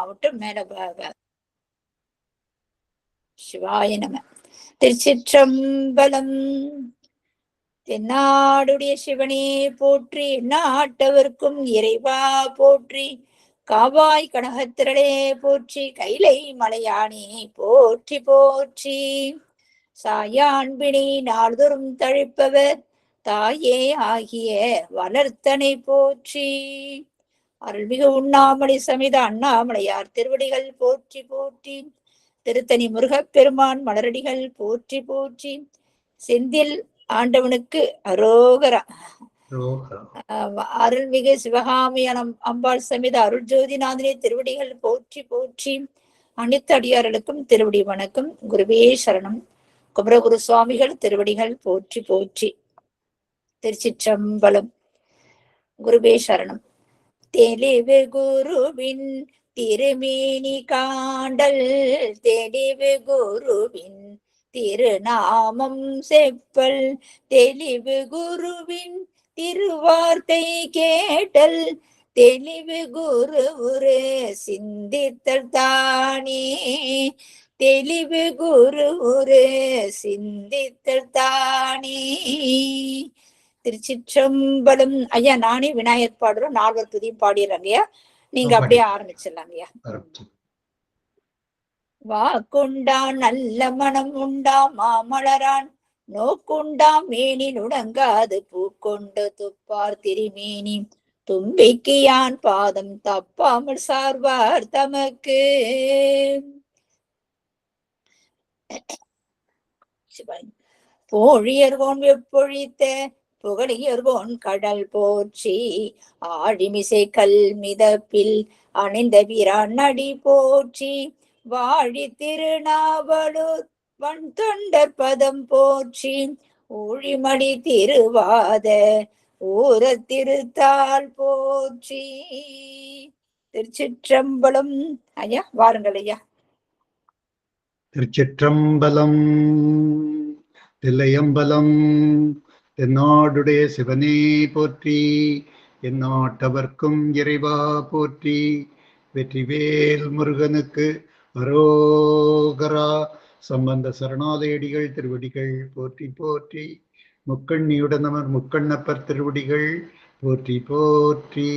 விட்டு மேல சிவாய நம. திருச்சிற்றம்பலம். தென்னாடுடைய சிவனே போற்றி, நாட்டவர்க்கும் இறைவா போற்றி, காவாய் கனகத்திரளே போற்றி, கைலை மலையானே போற்றி போற்றி. சாயாண்பினை நாள்தோறும் தழைப்பவர் தாயே ஆகிய வளர்த்தனை போற்றி. அருள்மிகு உண்ணாமலை சமித அண்ணாமலையார் திருவடிகள் போற்றி போற்றி. திருத்தணி முருகப்பெருமான் மலரடிகள் போற்றி போற்றி. செந்தில் ஆண்டவனுக்கு அரோகரா. அருள்மிகு சிவகாமியான அம்பாள் சமித அருள் ஜோதிநாதனே திருவடிகள் போற்றி போற்றி. அனைத்து அடியார்களுக்கும் திருவடி வணக்கம். குருவே சரணம். குமரகுரு சுவாமிகள் திருவடிகள் போற்றி போற்றி. திருச்சிற்றம்பலம். குருவே சரணம். தெளிவு குருவின் திருமேனி காண்டல், தெளிவு குருவின் திருநாமம் செப்பல், தெளிவு குருவின் திருவார்த்தை கேட்டல், தெளிவு குரு ஒரு சிந்தித்தல் தானே, தெளிவு குரு ஒரு சிந்தித்தல் தானே. திருச்சிற்றம்பலம். ஐயா, நானே விநாயகர் பாடுறோம், 4 துதியும் பாடிடுறாங்கய்யா. நீங்க அப்படியே ஆரம்பிச்சிடலாங்கய்யா. வாக்குண்டான் நல்ல மனம் உண்டாம் மாமலரான், நோக்குண்டாம் மேனி நுடங்காது பூக்கொண்டு துப்பார் திருமேனி, தும்பிக்கு யான் பாதம் தப்பாமல் சார்வார் தமக்கு. போழியர்கோன் வெப்பொழித்த புகழியர்கோன் கடல் போற்றி, ஆழிமிசை கல் மிதப்பில் அணிந்த வீரான் நடி போற்றி, வாழி திருநாவலூர் வன் தொண்டர் பதம் போற்றி, ஊழிமடி திருவாத ஊர திருத்தால் போற்றி. திருச்சிற்றம்பலம். ஐயா வாருங்கள் ஐயா. திருச்சிற்றம்பலம். தில்லையம்பலம். தென்னாடுடைய சிவனே போற்றி, எந்நாட்டவர்க்கும் இறைவா போற்றி, வெற்றிவேல் முருகனுக்கு அரோகரா. சம்பந்த சரணாலயடிகள் திருவடிகள் போற்றி போற்றி. முக்கண்ணியுடனவர் முக்கண்ணப்பர் திருவடிகள் போற்றி போற்றி.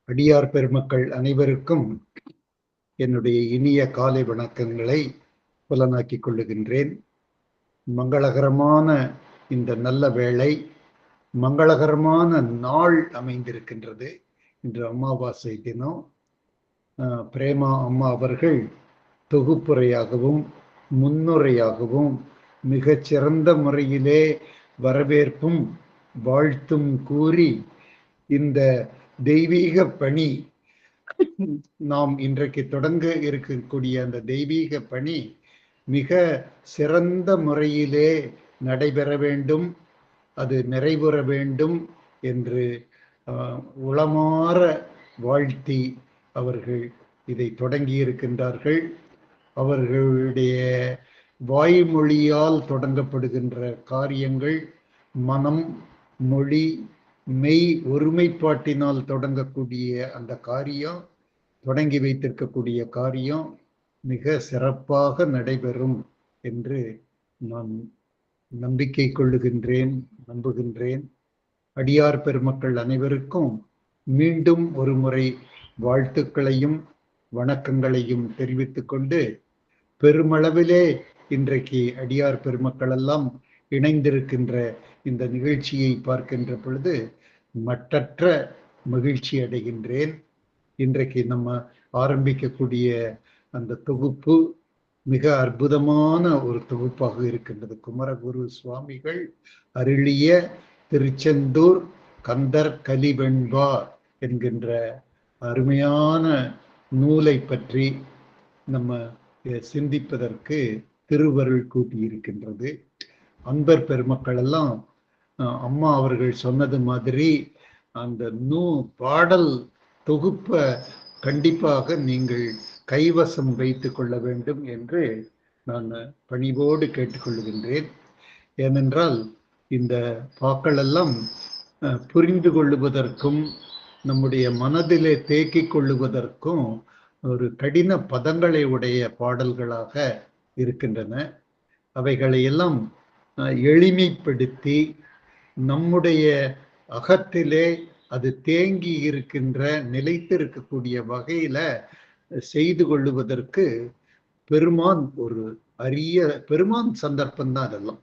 அடியார் பெருமக்கள் அனைவருக்கும் என்னுடைய இனிய காலை வணக்கங்களை புலனாக்கிக் கொள்ளுகின்றேன். மங்களகரமான இந்த நல்ல வேளை, மங்களகரமான நாள் அமைந்திருக்கின்றது. இன்று அமாவாசை தினம். பிரேமா அம்மா அவர்கள் தொகுப்புரையாகவும் முன்னுரையாகவும் மிகச்சிறந்த முறையிலே வரவேற்பும் வாழ்த்தும் கூறி, இந்த தெய்வீக பணி, நாம் இன்றைக்கு தொடங்க இருக்கக்கூடிய அந்த தெய்வீக பணி மிக சிறந்த முறையிலே நடைபெற வேண்டும், அது நிறைவுற வேண்டும் என்று உளமாற வாழ்த்தி அவர்கள் இதை தொடங்கி இருக்கின்றார்கள். அவர்களுடைய வாய்மொழியால் தொடங்கப்படுகின்ற காரியங்கள் மனம், மொழி, மெய் ஒருமைப்பாட்டினால் தொடங்கக்கூடிய அந்த காரியம், தொடங்கி வைத்திருக்கக்கூடிய காரியம் மிக சிறப்பாக நடைபெறும் என்று நான் நம்பிக்கை கொள்ளுகின்றேன், நம்புகின்றேன். அடியார் பெருமக்கள் அனைவருக்கும் மீண்டும் ஒரு முறை வாழ்த்துக்களையும் வணக்கங்களையும் தெரிவித்துக் கொண்டு, பெருமளவிலே இன்றைக்கு அடியார் பெருமக்கள் எல்லாம் இணைந்திருக்கின்ற இந்த நிகழ்ச்சியை பார்க்கின்ற பொழுது மட்டற்ற மகிழ்ச்சி அடைகின்றேன். இன்றைக்கு நம்ம ஆரம்பிக்கக்கூடிய அந்த தொகுப்பு மிக அற்புதமான ஒரு தொகுப்பாக இருக்கின்றது. குமரகுரு சுவாமிகள் அருளிய திருச்செந்தூர் கந்தர் கலிவெண்பா என்கின்ற அருமையான நூலை பற்றி நம்ம சிந்திப்பதற்கு திருவருள் கூட்டியிருக்கின்றது. அன்பர் பெருமக்கள் எல்லாம் அம்மா அவர்கள் சொன்னது மாதிரி அந்த பாடல் தொகுப்பை கண்டிப்பாக நீங்கள் கைவசம் வைத்துக் கொள்ள வேண்டும் என்று நான் பணிவோடு கேட்டுக்கொள்கின்றேன். ஏனென்றால் இந்த பாக்கள் எல்லாம் புரிந்து கொள்ளுவதற்கும் நம்முடைய மனதிலே தேக்கிக் கொள்ளுவதற்கும் ஒரு கடின பதங்களை உடைய பாடல்களாக இருக்கின்றன. அவைகளை எல்லாம் எளிமைப்படுத்தி நம்முடைய அகத்திலே அது தேங்கி இருக்கின்ற நிலைத்திருக்கக்கூடிய வகையில செய்து கொள்ளுவதற்கு பெருமான் ஒரு அரிய பெருமான் சந்தர்ப்பம் தான் அதெல்லாம்.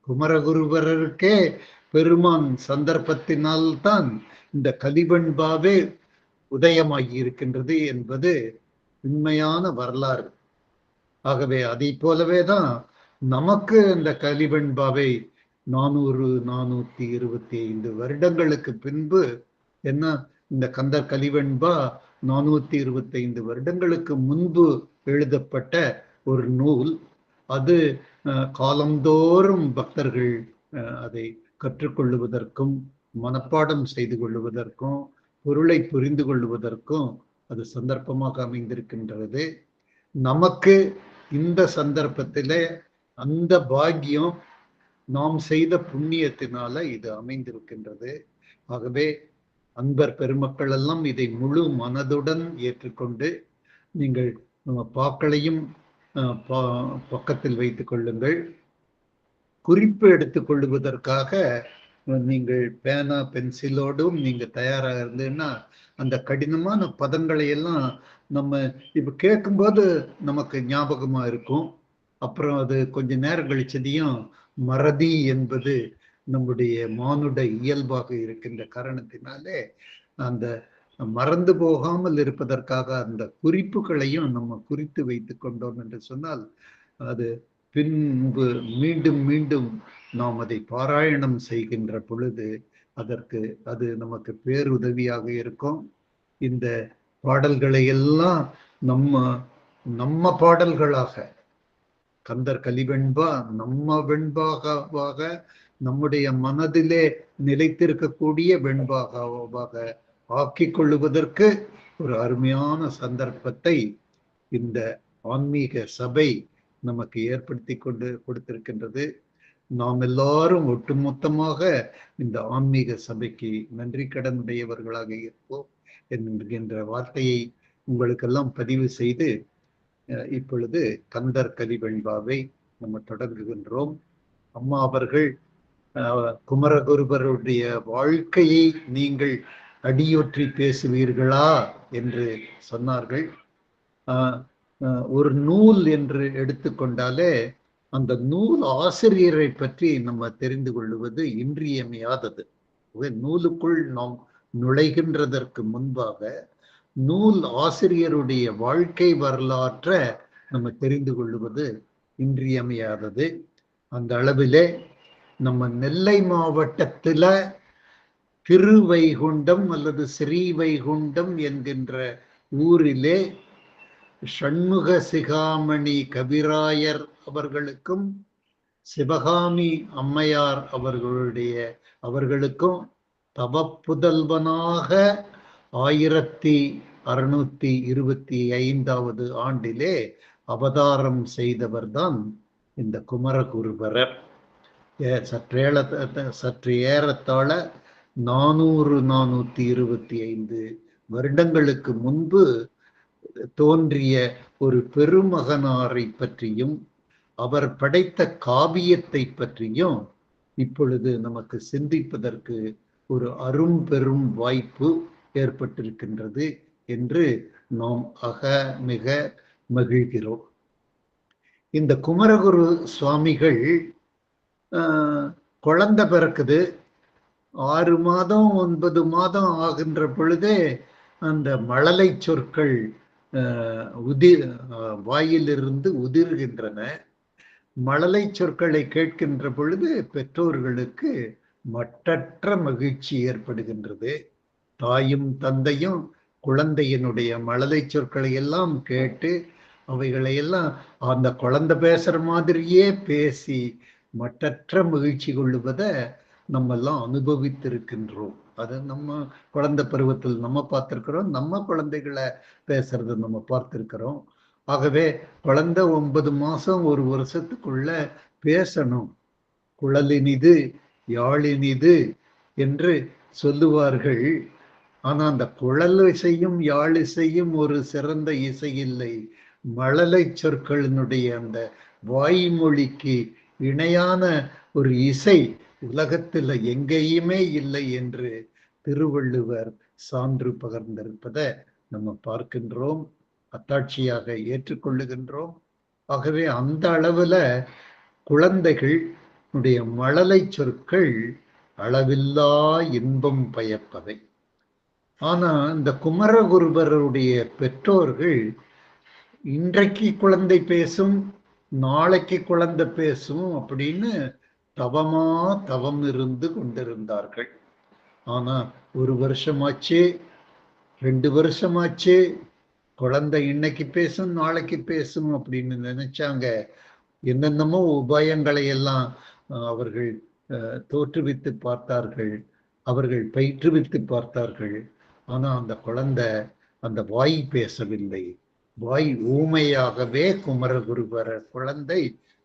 குமரகுருபரருக்கே பெருமான் சந்தர்ப்பத்தினால்தான் இந்த கலிவெண்பாவே உதயமாகி இருக்கின்றது என்பது உண்மையான வரலாறு. ஆகவே அதை போலவேதான் நமக்கு இந்த கலிவெண்பாவை 425 வருடங்களுக்கு பின்பு என்ன இந்த கந்தர் கலிவெண்பா 425 வருடங்களுக்கு முன்பு எழுதப்பட்ட ஒரு நூல். அது காலந்தோறும் பக்தர்கள் அதை கற்றுக்கொள்ளுவதற்கும் மனப்பாடம் செய்து கொள்ளுவதற்கும் பொருளை புரிந்து கொள்ளுவதற்கும் அது சந்தர்ப்பமாக அமைந்திருக்கின்றது. நமக்கு இந்த சந்தர்ப்பத்திலே அந்த பாக்கியம் நாம் செய்த புண்ணியத்தினால இது அமைந்திருக்கின்றது. ஆகவே அன்பர் பெருமக்கள் எல்லாம் இதை முழு மனதுடன் ஏற்றுக்கொண்டு நீங்கள் பாக்களையும் பக்கத்தில் வைத்துக் கொள்ளுங்கள். குறிப்பு எடுத்துக் கொள்ளுவதற்காக நீங்கள் பேனா பென்சிலோடும் நீங்க தயாராக இருந்ததுன்னா அந்த கடினமான பதங்களை எல்லாம் நம்ம இப்ப கேட்கும்போது நமக்கு ஞாபகமா இருக்கும். அப்புறம் அது கொஞ்ச நேரம் கழிச்சதையும் மறதி என்பது நம்முடைய மானுட இயல்பாக இருக்கின்ற காரணத்தினாலே அந்த மறந்து போகாமல் இருப்பதற்காக அந்த குறிப்புகளையும் நம்ம குறித்து வைத்துக் கொண்டோம் என்று சொன்னால் அது பின்பு மீண்டும் மீண்டும் நாம் அதை பாராயணம் செய்கின்ற பொழுது அதற்கு அது நமக்கு பேருதவியாக இருக்கும். இந்த பாடல்களை எல்லாம் நம்ம பாடல்களாக கந்தர் கலிவெண்பா நம்ம வெண்பாக நம்முடைய மனதிலே நிலைத்திருக்கக்கூடிய வெண்பாக ஆக்கிக் கொள்ளுவதற்கு ஒரு அருமையான சந்தர்ப்பத்தை இந்த ஆன்மீக சபை நமக்கு ஏற்படுத்தி கொடுத்திருக்கின்றது. நாம் எல்லாரும் ஒட்டுமொத்தமாக இந்த ஆன்மீக சபைக்கு நன்றி கடனுடையவர்களாக இருப்போம் என்கின்ற வார்த்தையை உங்களுக்கெல்லாம் பதிவு செய்து இப்பொழுது கந்தர் கலிவெண்பாவை நம்ம தொடங்குகின்றோம். அம்மா அவர்கள் குமரகுருபருடைய வாழ்க்கையை நீங்கள் அடியொற்றி பேசுவீர்களா என்று சொன்னார்கள். ஒரு நூல் என்று எடுத்துக்கொண்டாலே அந்த நூல் ஆசிரியரை பற்றி நம்ம தெரிந்து கொள்வது இன்றியமையாதது. நூலுக்குள் நாம் நுழைகின்றதற்கு முன்பாக நூல் ஆசிரியருடைய வாழ்க்கை வரலாற்றை நம்ம தெரிந்து கொள்வது இன்றியமையாதது. அந்த அளவிலே நம்ம நெல்லை மாவட்டத்துல திருவைகுண்டம் அல்லது ஸ்ரீவைகுண்டம் என்கின்ற ஊரிலே ஷண்முக சிகாமணி கவிராயர் அவர்களுக்கும் சிவகாமி அம்மையார் அவர்களுக்கும் தவப்புதல்வனாக 1625 ஆண்டிலே அவதாரம் செய்தவர்தான் இந்த குமரகுருபரர். சற்று ஏறத்தாழ 425 வருடங்களுக்கு முன்பு தோன்றிய ஒரு பெருமகனாரை பற்றியும் அவர் படைத்த காவியத்தை பற்றியும் இப்பொழுது நமக்கு சிந்திப்பதற்கு ஒரு அரும்பெரும் வாய்ப்பு ஏற்பட்டிருக்கின்றது என்று நாம் மிக மகிழ்கிறோம். இந்த குமரகுரு சுவாமிகள் குழந்தை பிறக்குது. 6 மாதம் 9 மாதம் ஆகின்ற பொழுதே அந்த மழலை சொற்கள் வாயிலிருந்து உதிர்கின்றன. மழலை சொற்களை கேட்கின்ற பொழுது பெற்றோர்களுக்கு மட்டற்ற மகிழ்ச்சி ஏற்படுகின்றது. தாயும் தந்தையும் குழந்தையினுடைய மழலை சொற்களை எல்லாம் கேட்டு அவைகளையெல்லாம் அந்த குழந்தை பேசுற மாதிரியே பேசி மட்டற்ற மகிழ்ச்சி கொள்ளுவதை நம்ம எல்லாம் அனுபவித்திருக்கின்றோம். அது நம்ம குழந்தை பருவத்தில் நம்ம பார்த்திருக்கிறோம். நம்ம குழந்தைகளை பேசுறதை நம்ம பார்த்திருக்கிறோம். ஆகவே குழந்தை 9 மாசம் 1 வருஷத்துக்குள்ள பேசணும். குழலினிது யாழினிது என்று சொல்லுவார்கள். ஆனா அந்த குழல் இசையும் யாழ் இசையும் ஒரு சிறந்த இசை இல்லை. மழலை சொற்களினுடைய அந்த வாய்மொழிக்கு இணையான ஒரு இசை உலகத்தில் எங்கேயுமே இல்லை என்று திருவள்ளுவர் சான்று பகர்ந்திருப்பதை நம்ம பார்க்கின்றோம், அத்தாட்சியாக ஏற்றுக்கொள்ளுகின்றோம். ஆகவே அந்த அளவுல குழந்தைகள் மழலை சொற்கள் அளவில்லா இன்பம் பயப்பவை. ஆனா இந்த குமரகுருபருடைய பெற்றோர்கள் இன்றைக்கு குழந்தை பேசும், நாளைக்கு குழந்தை பேசும் அப்படின்னு தவம் இருந்து கொண்டிருந்தார்கள். ஆனா 1 வருஷமாச்சு, 2 வருஷமாச்சு, குழந்தை இன்னைக்கு பேசும் நாளைக்கு பேசும் அப்படின்னு நினைச்சாங்க. என்னென்னமோ உபாயங்களை எல்லாம் அவர்கள் தோற்றுவித்து பார்த்தார்கள், அவர்கள் பயிற்றுவித்து பார்த்தார்கள். ஆனா அந்த குழந்தை அந்த வாய் பேசவில்லை, வாய் ஊமையாகவே குமரகுருபர குழந்தை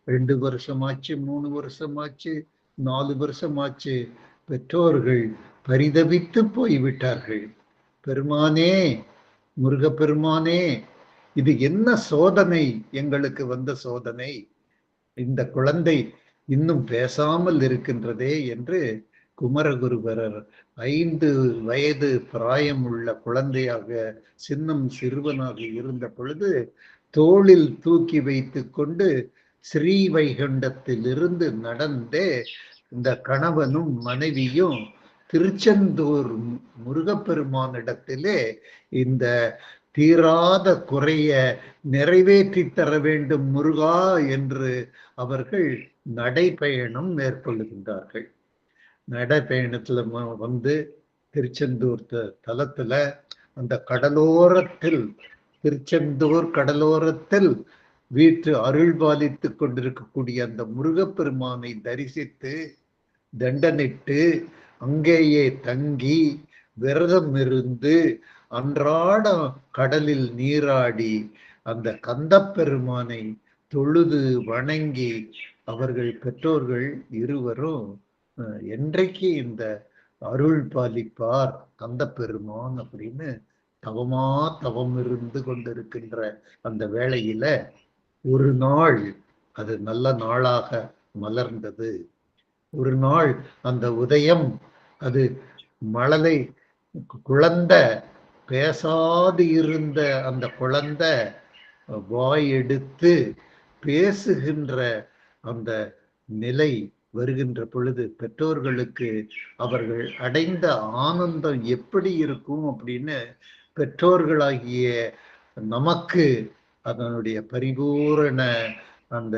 2 வருஷமாச்சு, 3 வருஷமாச்சு, 4 வருஷமாச்சு, பெற்றோர்கள் பரிதவித்து போய்விட்டார்கள். பெருமானே, முருகப்பெருமானே, இது என்ன சோதனை, எங்களுக்கு வந்த சோதனை, இந்த குழந்தை இன்னும் பேசாமல் இருக்கின்றதே என்று குமரகுருபரர் 5 வயது பிராயம் உள்ள குழந்தையாக சின்னம் சிறுவனாக இருந்த பொழுது தோளில் தூக்கி வைத்து கொண்டு ஸ்ரீவைகுண்டத்திலிருந்து நடந்தே இந்த கணவனும் மனைவியும் திருச்செந்தூர் முருகப்பெருமானிடத்திலே இந்த தீராத குறைய நிறைவேற்றி தர வேண்டும் முருகா என்று அவர்கள் நடைபயணம் மேற்கொள்ளுகின்றார்கள். நடைபயணத்துல வந்து திருச்செந்தூர் தலத்துல அந்த கடலோரத்தில், திருச்செந்தூர் கடலோரத்தில் வீட்டு அருள் பாலித்து கொண்டிருக்கக்கூடிய அந்த முருகப்பெருமானை தரிசித்து தண்டனிட்டு அங்கேயே தங்கி விரதம் இருந்து அன்றாட கடலில் நீராடி அந்த கந்தப்பெருமானை தொழுது வணங்கி அவர்கள் பெற்றோர்கள் இருவரும் என்றைக்கு இந்த அருள் பாலிப்பார் கந்தப்பெருமான் அப்படின்னு தவம் இருந்து கொண்டிருக்கின்ற அந்த வேளையில ஒரு நாள் அது நல்ல நாளாக மலர்ந்தது. ஒரு நாள் அந்த உதயம், அது மழலை குழந்தை, பேசாது இருந்த அந்த குழந்தை வாய் எடுத்து பேசுகின்ற அந்த நிலை வருகின்ற பொழுது பெற்றோர்களுக்கு அவர்கள் அடைந்த ஆனந்தம் எப்படி இருக்கும் அப்படின்னு பெற்றோர்களாகிய நமக்கு அதனுடைய பரிபூரண அந்த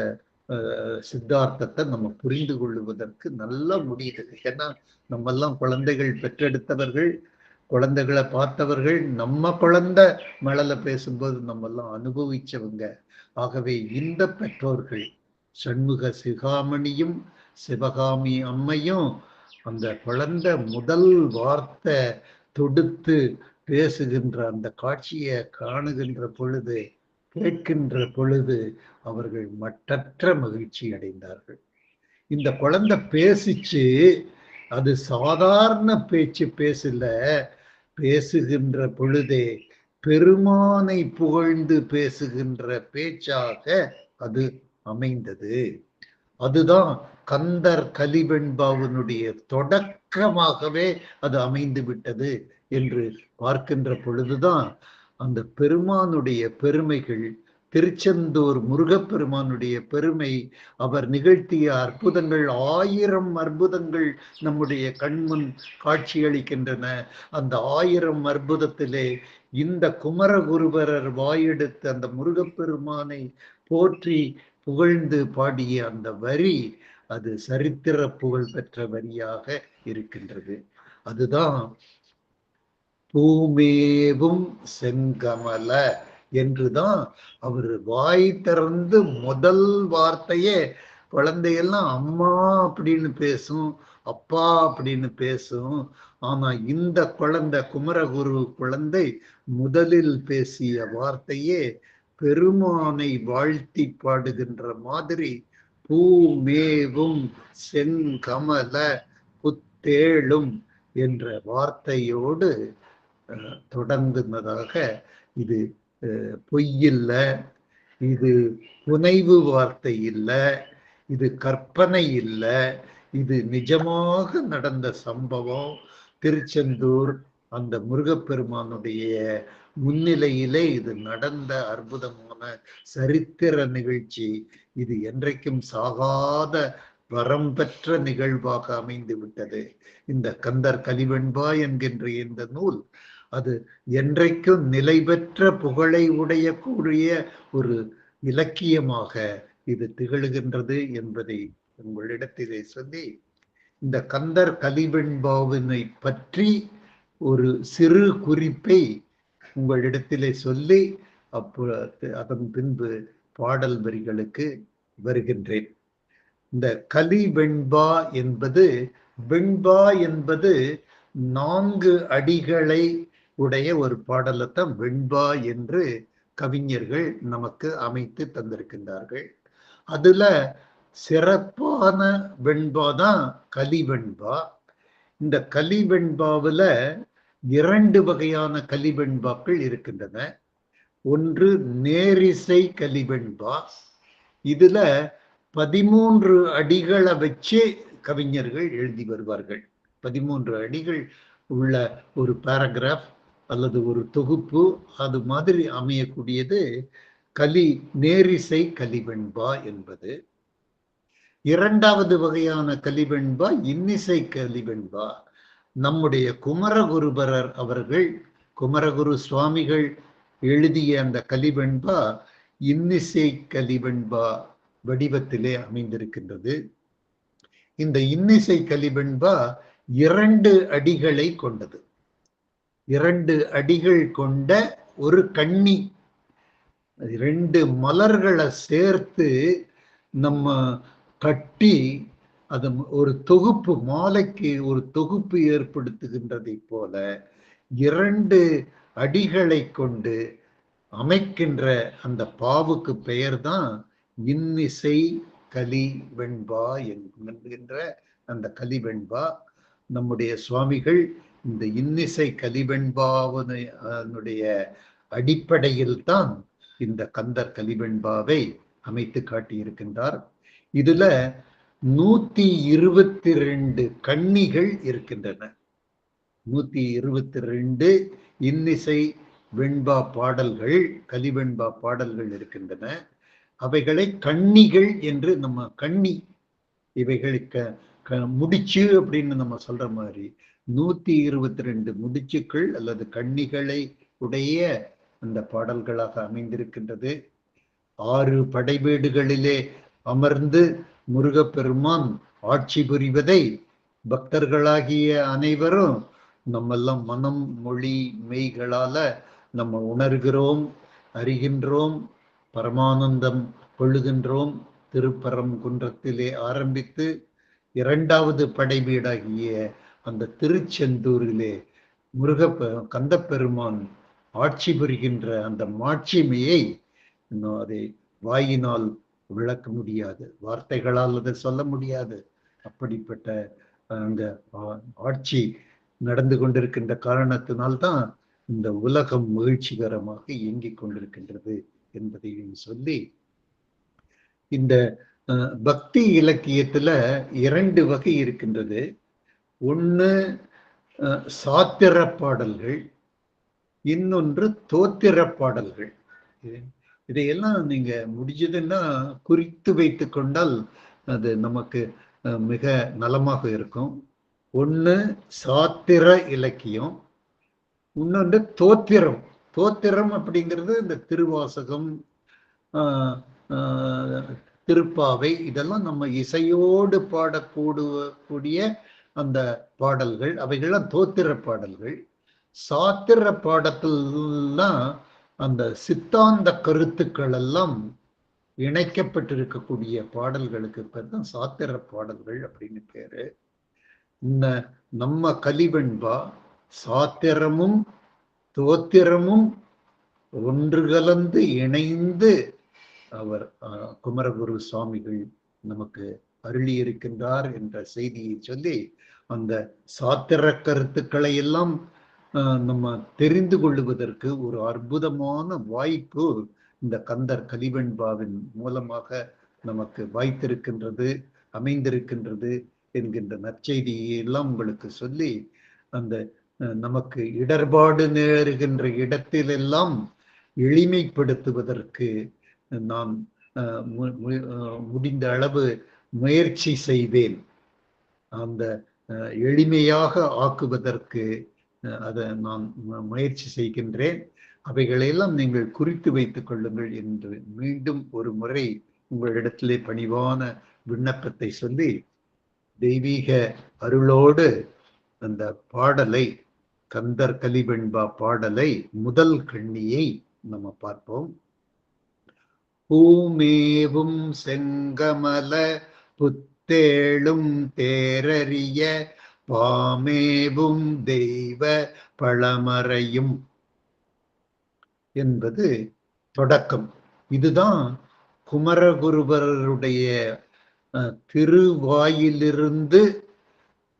சித்தார்த்தத்தை நம்ம புரிந்து கொள்ளுவதற்கு நல்லா முடியுது. ஏன்னா நம்ம எல்லாம் குழந்தைகள் பெற்றெடுத்தவர்கள், குழந்தைகளை பார்த்தவர்கள், நம்ம குழந்தை மழலை பேசும்போது நம்ம எல்லாம் அனுபவிச்சவங்க. ஆகவே இந்த பெற்றோர்கள் சண்முக சிகாமணியும் சிவகாமி அம்மையும் அந்த குழந்தை முதல் வார்த்தை தொடுத்து பேசுகின்ற அந்த காட்சியை காணுகின்ற பொழுது, கேட்கின்ற பொழுது அவர்கள் மட்டற்ற மகிழ்ச்சி அடைந்தார்கள். இந்த குழந்தை பேசிச்சு, அது சாதாரண பேச்சு பேசல, பேசுகின்ற பொழுதே பெருமானை புகழ்ந்து பேசுகின்ற பேச்சாக அது அமைந்தது. அதுதான் கந்தர் கலிவெண்பாவினுடைய தொடக்கமாகவே அது அமைந்து விட்டது என்று பார்க்கின்ற பொழுதுதான் அந்த பெருமானுடைய பெருமைகள், திருச்செந்தூர் முருகப்பெருமானுடைய பெருமை, அவர் நிகழ்த்திய அற்புதங்கள், 1000 அற்புதங்கள் நம்முடைய கண்முன் காட்சியளிக்கின்றன. அந்த 1000 அற்புதத்திலே இந்த குமரகுருபரர் வாயெடுத்து அந்த முருகப்பெருமானை போற்றி புகழ்ந்து பாடிய அந்த வரி, அது சரித்திர புகழ் பெற்ற வரியாக இருக்கின்றது. அதுதான் பூமேவும் செங்கமல என்றுதான் அவர் வாய் திறந்து முதல் வார்த்தையே, குழந்தையெல்லாம் அம்மா அப்படின்னு பேசும், அப்பா அப்படின்னு பேசும். ஆனா இந்த குழந்தை, குமரகுரு குழந்தை, முதலில் பேசிய வார்த்தையே பெருமானை வாழ்த்தி பாடுகின்ற மாதிரி பூமேவும் செங்கமல புத்தேளும் என்ற வார்த்தையோடு தொடர்ந்ததாக இது பொய்யில்ல, இது புனைவு வார்த்தை இல்லை, இது கற்பனை இல்லை, இது நிஜமாக நடந்த சம்பவம். திருச்செந்தூர் அந்த முருகப்பெருமானுடைய முன்னிலையிலே இது நடந்த அற்புதமான சரித்திர நிகழ்ச்சி. இது என்றைக்கும் சாகாத வரம் பெற்ற நிகழ்வாக அமைந்து விட்டது. இந்த கந்தர் கலிவெண்பா என்கின்ற இந்த நூல் அது என்றைக்கும் நிலை பெற்ற புகழை உடைய கூடிய ஒரு இலக்கியமாக இது திகழ்கின்றது என்பதை உங்களிடத்திலே சொல்லி, இந்த கந்தர் கலிவெண்பாவினை பற்றி ஒரு சிறு குறிப்பை உங்களிடத்திலே சொல்லி அதன் பின்பு பாடல் வரிகளுக்கு வருகின்றேன். இந்த கலிவெண்பா என்பது, வெண்பா என்பது 4 அடிகளை உடைய ஒரு பாடலைத்தான் வெண்பா என்று கவிஞர்கள் நமக்கு அமைத்து தந்திருக்கின்றார்கள். அதுல சிறப்பான வெண்பா தான் கலிவெண்பா. இந்த கலிவெண்பாவில் 2 வகையான கலிவெண்பாக்கள் இருக்கின்றன. ஒன்று நேரிசை கலிவெண்பா. இதுல 13 அடிகளை வச்சு கவிஞர்கள் எழுதி வருவார்கள். 13 அடிகள் உள்ள ஒரு பேராகிராஃப் அல்லது ஒரு தொகுப்பு, அது மாதிரி அமையக்கூடியது நேரிசை கலிவெண்பா என்பது. 2வது வகையான கலிவெண்பா இன்னிசை கலிவெண்பா. நம்முடைய குமரகுருபரர் அவர்கள், குமரகுரு சுவாமிகள் எழுதிய அந்த கலிவெண்பா இன்னிசை கலிவெண்பா வடிவத்திலே அமைந்திருக்கின்றது. இந்த இன்னிசை கலிவெண்பா 2 அடிகளை கொண்டது. 2 அடிகள் கொண்ட ஒரு கண்ணி, 2 மலர்களை சேர்த்து நம்ம கட்டி அது ஒரு தொகுப்பு, மாலைக்கு ஒரு தொகுப்பு ஏற்படுத்துகின்றதை போல 2 அடிகளை கொண்டு அமைக்கின்ற அந்த பாவுக்கு பெயர் தான் இன்னிசை கலிவெண்பா என்கின்ற அந்த கலிவெண்பா. நம்முடைய சுவாமிகள் இந்த இன்னிசை கலிவெண்பாவுடைய அடிப்படையில் தான் இந்த கந்தர் கலிவெண்பாவை அமைத்து காட்டியிருக்கின்றார். இதுல 122 கண்ணிகள் இருக்கின்றன. 122 இன்னிசை வெண்பா பாடல்கள், கலிவெண்பா பாடல்கள் இருக்கின்றன. அவைகளை கண்ணிகள் என்று நம்ம கண்ணி, இவைகளுக்கு முடிச்சு அப்படின்னு நம்ம சொல்ற மாதிரி 122 முடிச்சுக்கள் அல்லது கண்ணிகளை உடைய அந்த பாடல்களாக அமைந்திருக்கின்றது. 6 படைவீடுகளிலே அமர்ந்து முருகப்பெருமான் ஆட்சி புரிவதை பக்தர்களாகிய அனைவரும் நம்மெல்லாம் மனம் மொழி மெய்களால நம்ம உணர்கிறோம், அறிகின்றோம், பரமானந்தம் கொள்ளுகின்றோம். திருப்பரங்குன்றத்திலே ஆரம்பித்து 2வது படைவீடாகிய அந்த திருச்செந்தூரிலே கந்தப்பெருமான் ஆட்சி புரிகின்ற அந்த மாட்சிமையை அதை வாயினால் விளக்க முடியாது, வார்த்தைகளால் அதை சொல்ல முடியாது. அப்படிப்பட்ட அந்த ஆட்சி நடந்து கொண்டிருக்கின்ற காரணத்தினால்தான் இந்த உலகம் மகிழ்ச்சிகரமாக இயங்கிக் கொண்டிருக்கின்றது என்பதையும் சொல்லி, இந்த பக்தி இலக்கியத்துல 2 வகை இருக்கின்றது. ஒன்று சாத்திர பாடல்கள், இன்னொன்று தோத்திர பாடல்கள். இதையெல்லாம் நீங்க முடிஞ்சதுன்னா குறித்து வைத்து கொண்டால் அது நமக்கு மிக நலமாக இருக்கும். ஒன்று சாத்திர இலக்கியம், இன்னொன்று தோத்திரம். தோத்திரம் அப்படிங்கிறது இந்த திருவாசகம், திருப்பாவை, இதெல்லாம் நம்ம இசையோடு பாடக்கூடிய அந்த பாடல்கள், அவைகள்லாம் தோத்திர பாடல்கள். சாத்திர பாடத்தில்லாம் அந்த சித்தாந்த கருத்துக்கள் எல்லாம் இணைக்கப்பட்டிருக்கக்கூடிய பாடல்களுக்கு பேர் தான் சாத்திர பாடல்கள் அப்படின்னு பேரு. நம்ம கலிவெண்பா சாத்திரமும் தோத்திரமும் ஒன்று கலந்து இணைந்து அவர் குமரகுரு சுவாமிகள் நமக்கு அருளி இருக்கின்றார் என்ற செய்தியை சொல்லி, அந்த சாத்திர கருத்துக்களை எல்லாம் நம்ம தெரிந்து கொள்ளுவதற்கு ஒரு அற்புதமான வாய்ப்பு இந்த கந்தர் கலிவெண்பாவின் மூலமாக நமக்கு வாய்த்திருக்கின்றது, அமைந்திருக்கின்றது என்கின்ற நற்செய்தியை எல்லாம் உங்களுக்கு சொல்லி, அந்த நமக்கு இடர்பாடு நேருகின்ற இடத்திலெல்லாம் எளிமைப்படுத்துவதற்கு நான் முடிந்த அளவு முயற்சி செய்வேன். அந்த எளிமையாக ஆக்குவதற்கு அதை நான் முயற்சி செய்கின்றேன். அவைகளையெல்லாம் நீங்கள் குறித்து வைத்துக் கொள்ளுங்கள் என்று மீண்டும் ஒரு முறை உங்களிடத்திலே பணிவான விண்ணப்பத்தை சொல்லி, தெய்வீக அருளோடு அந்த பாடலை, கந்தர் கலிவெண்பா பாடலை, முதல் கண்ணியை நம்ம பார்ப்போம். பூமேவும் செங்கமல புத்தேளும் தேரறிய பாமேவும் தெய்வ பழமறையும் என்பது தொடக்கம். இதுதான் குமரகுருபருடைய திருவாயிலிருந்து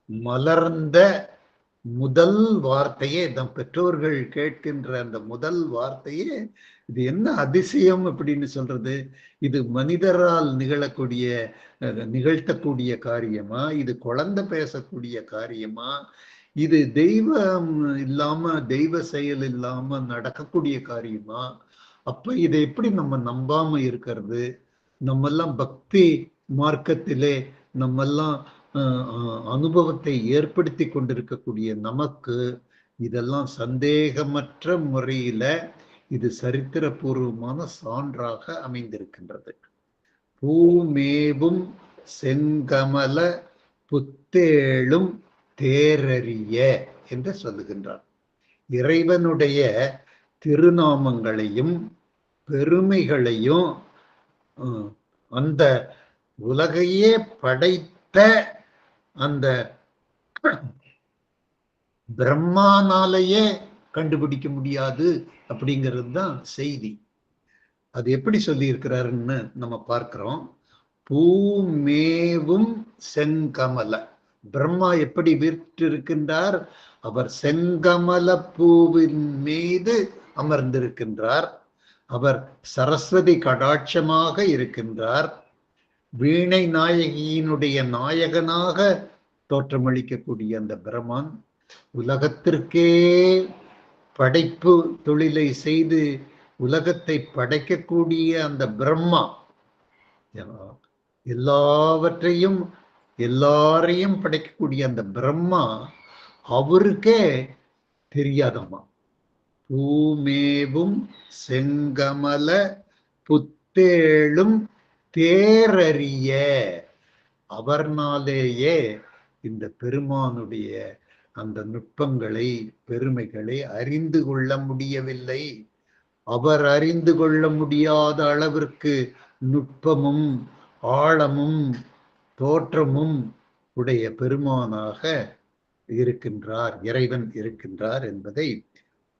மலர்ந்த முதல் வார்த்தையே, நம் பெற்றோர்கள் கேட்கின்ற அந்த முதல் வார்த்தையே, இது என்ன அதிசயம் அப்படின்னு சொல்றது? இது மனிதரால் நிகழ்த்தக்கூடிய காரியமா? இது குழந்தை பேசக்கூடிய காரியமா? இது தெய்வம் இல்லாம, தெய்வ செயல் இல்லாம நடக்கக்கூடிய காரியமா? அப்ப இதை எப்படி நம்ம நம்பாம இருக்கிறது? நம்மெல்லாம் பக்தி மார்க்கத்திலே நம்மெல்லாம் அனுபவத்தை ஏற்படுத்தி கொண்டிருக்கக்கூடிய நமக்கு இதெல்லாம் சந்தேகமற்ற முறையில இது சரித்திரபூர்வமான சான்றாக அமைந்திருக்கின்றது. பூமேவும் செங்கமல புத்தேளும் தேரறிய என்று சொல்லுகின்றார். இறைவனுடைய திருநாமங்களையும் பெருமைகளையும் அந்த உலகையே படைத்த அந்த பிரம்மானாலேயே கண்டுபிடிக்க முடியாது அப்படிங்கிறது தான் செய்தி. அது எப்படி சொல்லி இருக்கிறாருன்னு நம்ம பார்க்கிறோம். பூமேவும் செங்கமல, பிரம்மா எப்படி வீற்றிருக்கின்றார்? அவர் செங்கமல பூவின் மீது அமர்ந்திருக்கின்றார். அவர் சரஸ்வதி கடாட்சமாக இருக்கின்றார். வீணை நாயகியினுடைய நாயகனாக தோற்றமளிக்கக்கூடிய அந்த பிரமான், உலகத்திற்கே படைப்பு தொழிலை செய்து உலகத்தை படைக்கக்கூடிய அந்த பிரம்மா, எல்லாரையும் படைக்கக்கூடிய அந்த பிரம்மா அவருக்கே தெரியாதம்மா. பூமேவும் செங்கமல புத்தேளும் தேரறிய, அவர்னாலேயே இந்த பெருமானுடைய அந்த நுட்பங்களை, பெருமைகளை அறிந்து கொள்ள முடியவில்லை. அவர் அறிந்து கொள்ள முடியாத அளவிற்கு நுட்பமும் ஆழமும் தோற்றமும் உடைய பெருமானாக இருக்கின்றார், இறைவன் இருக்கின்றார் என்பதை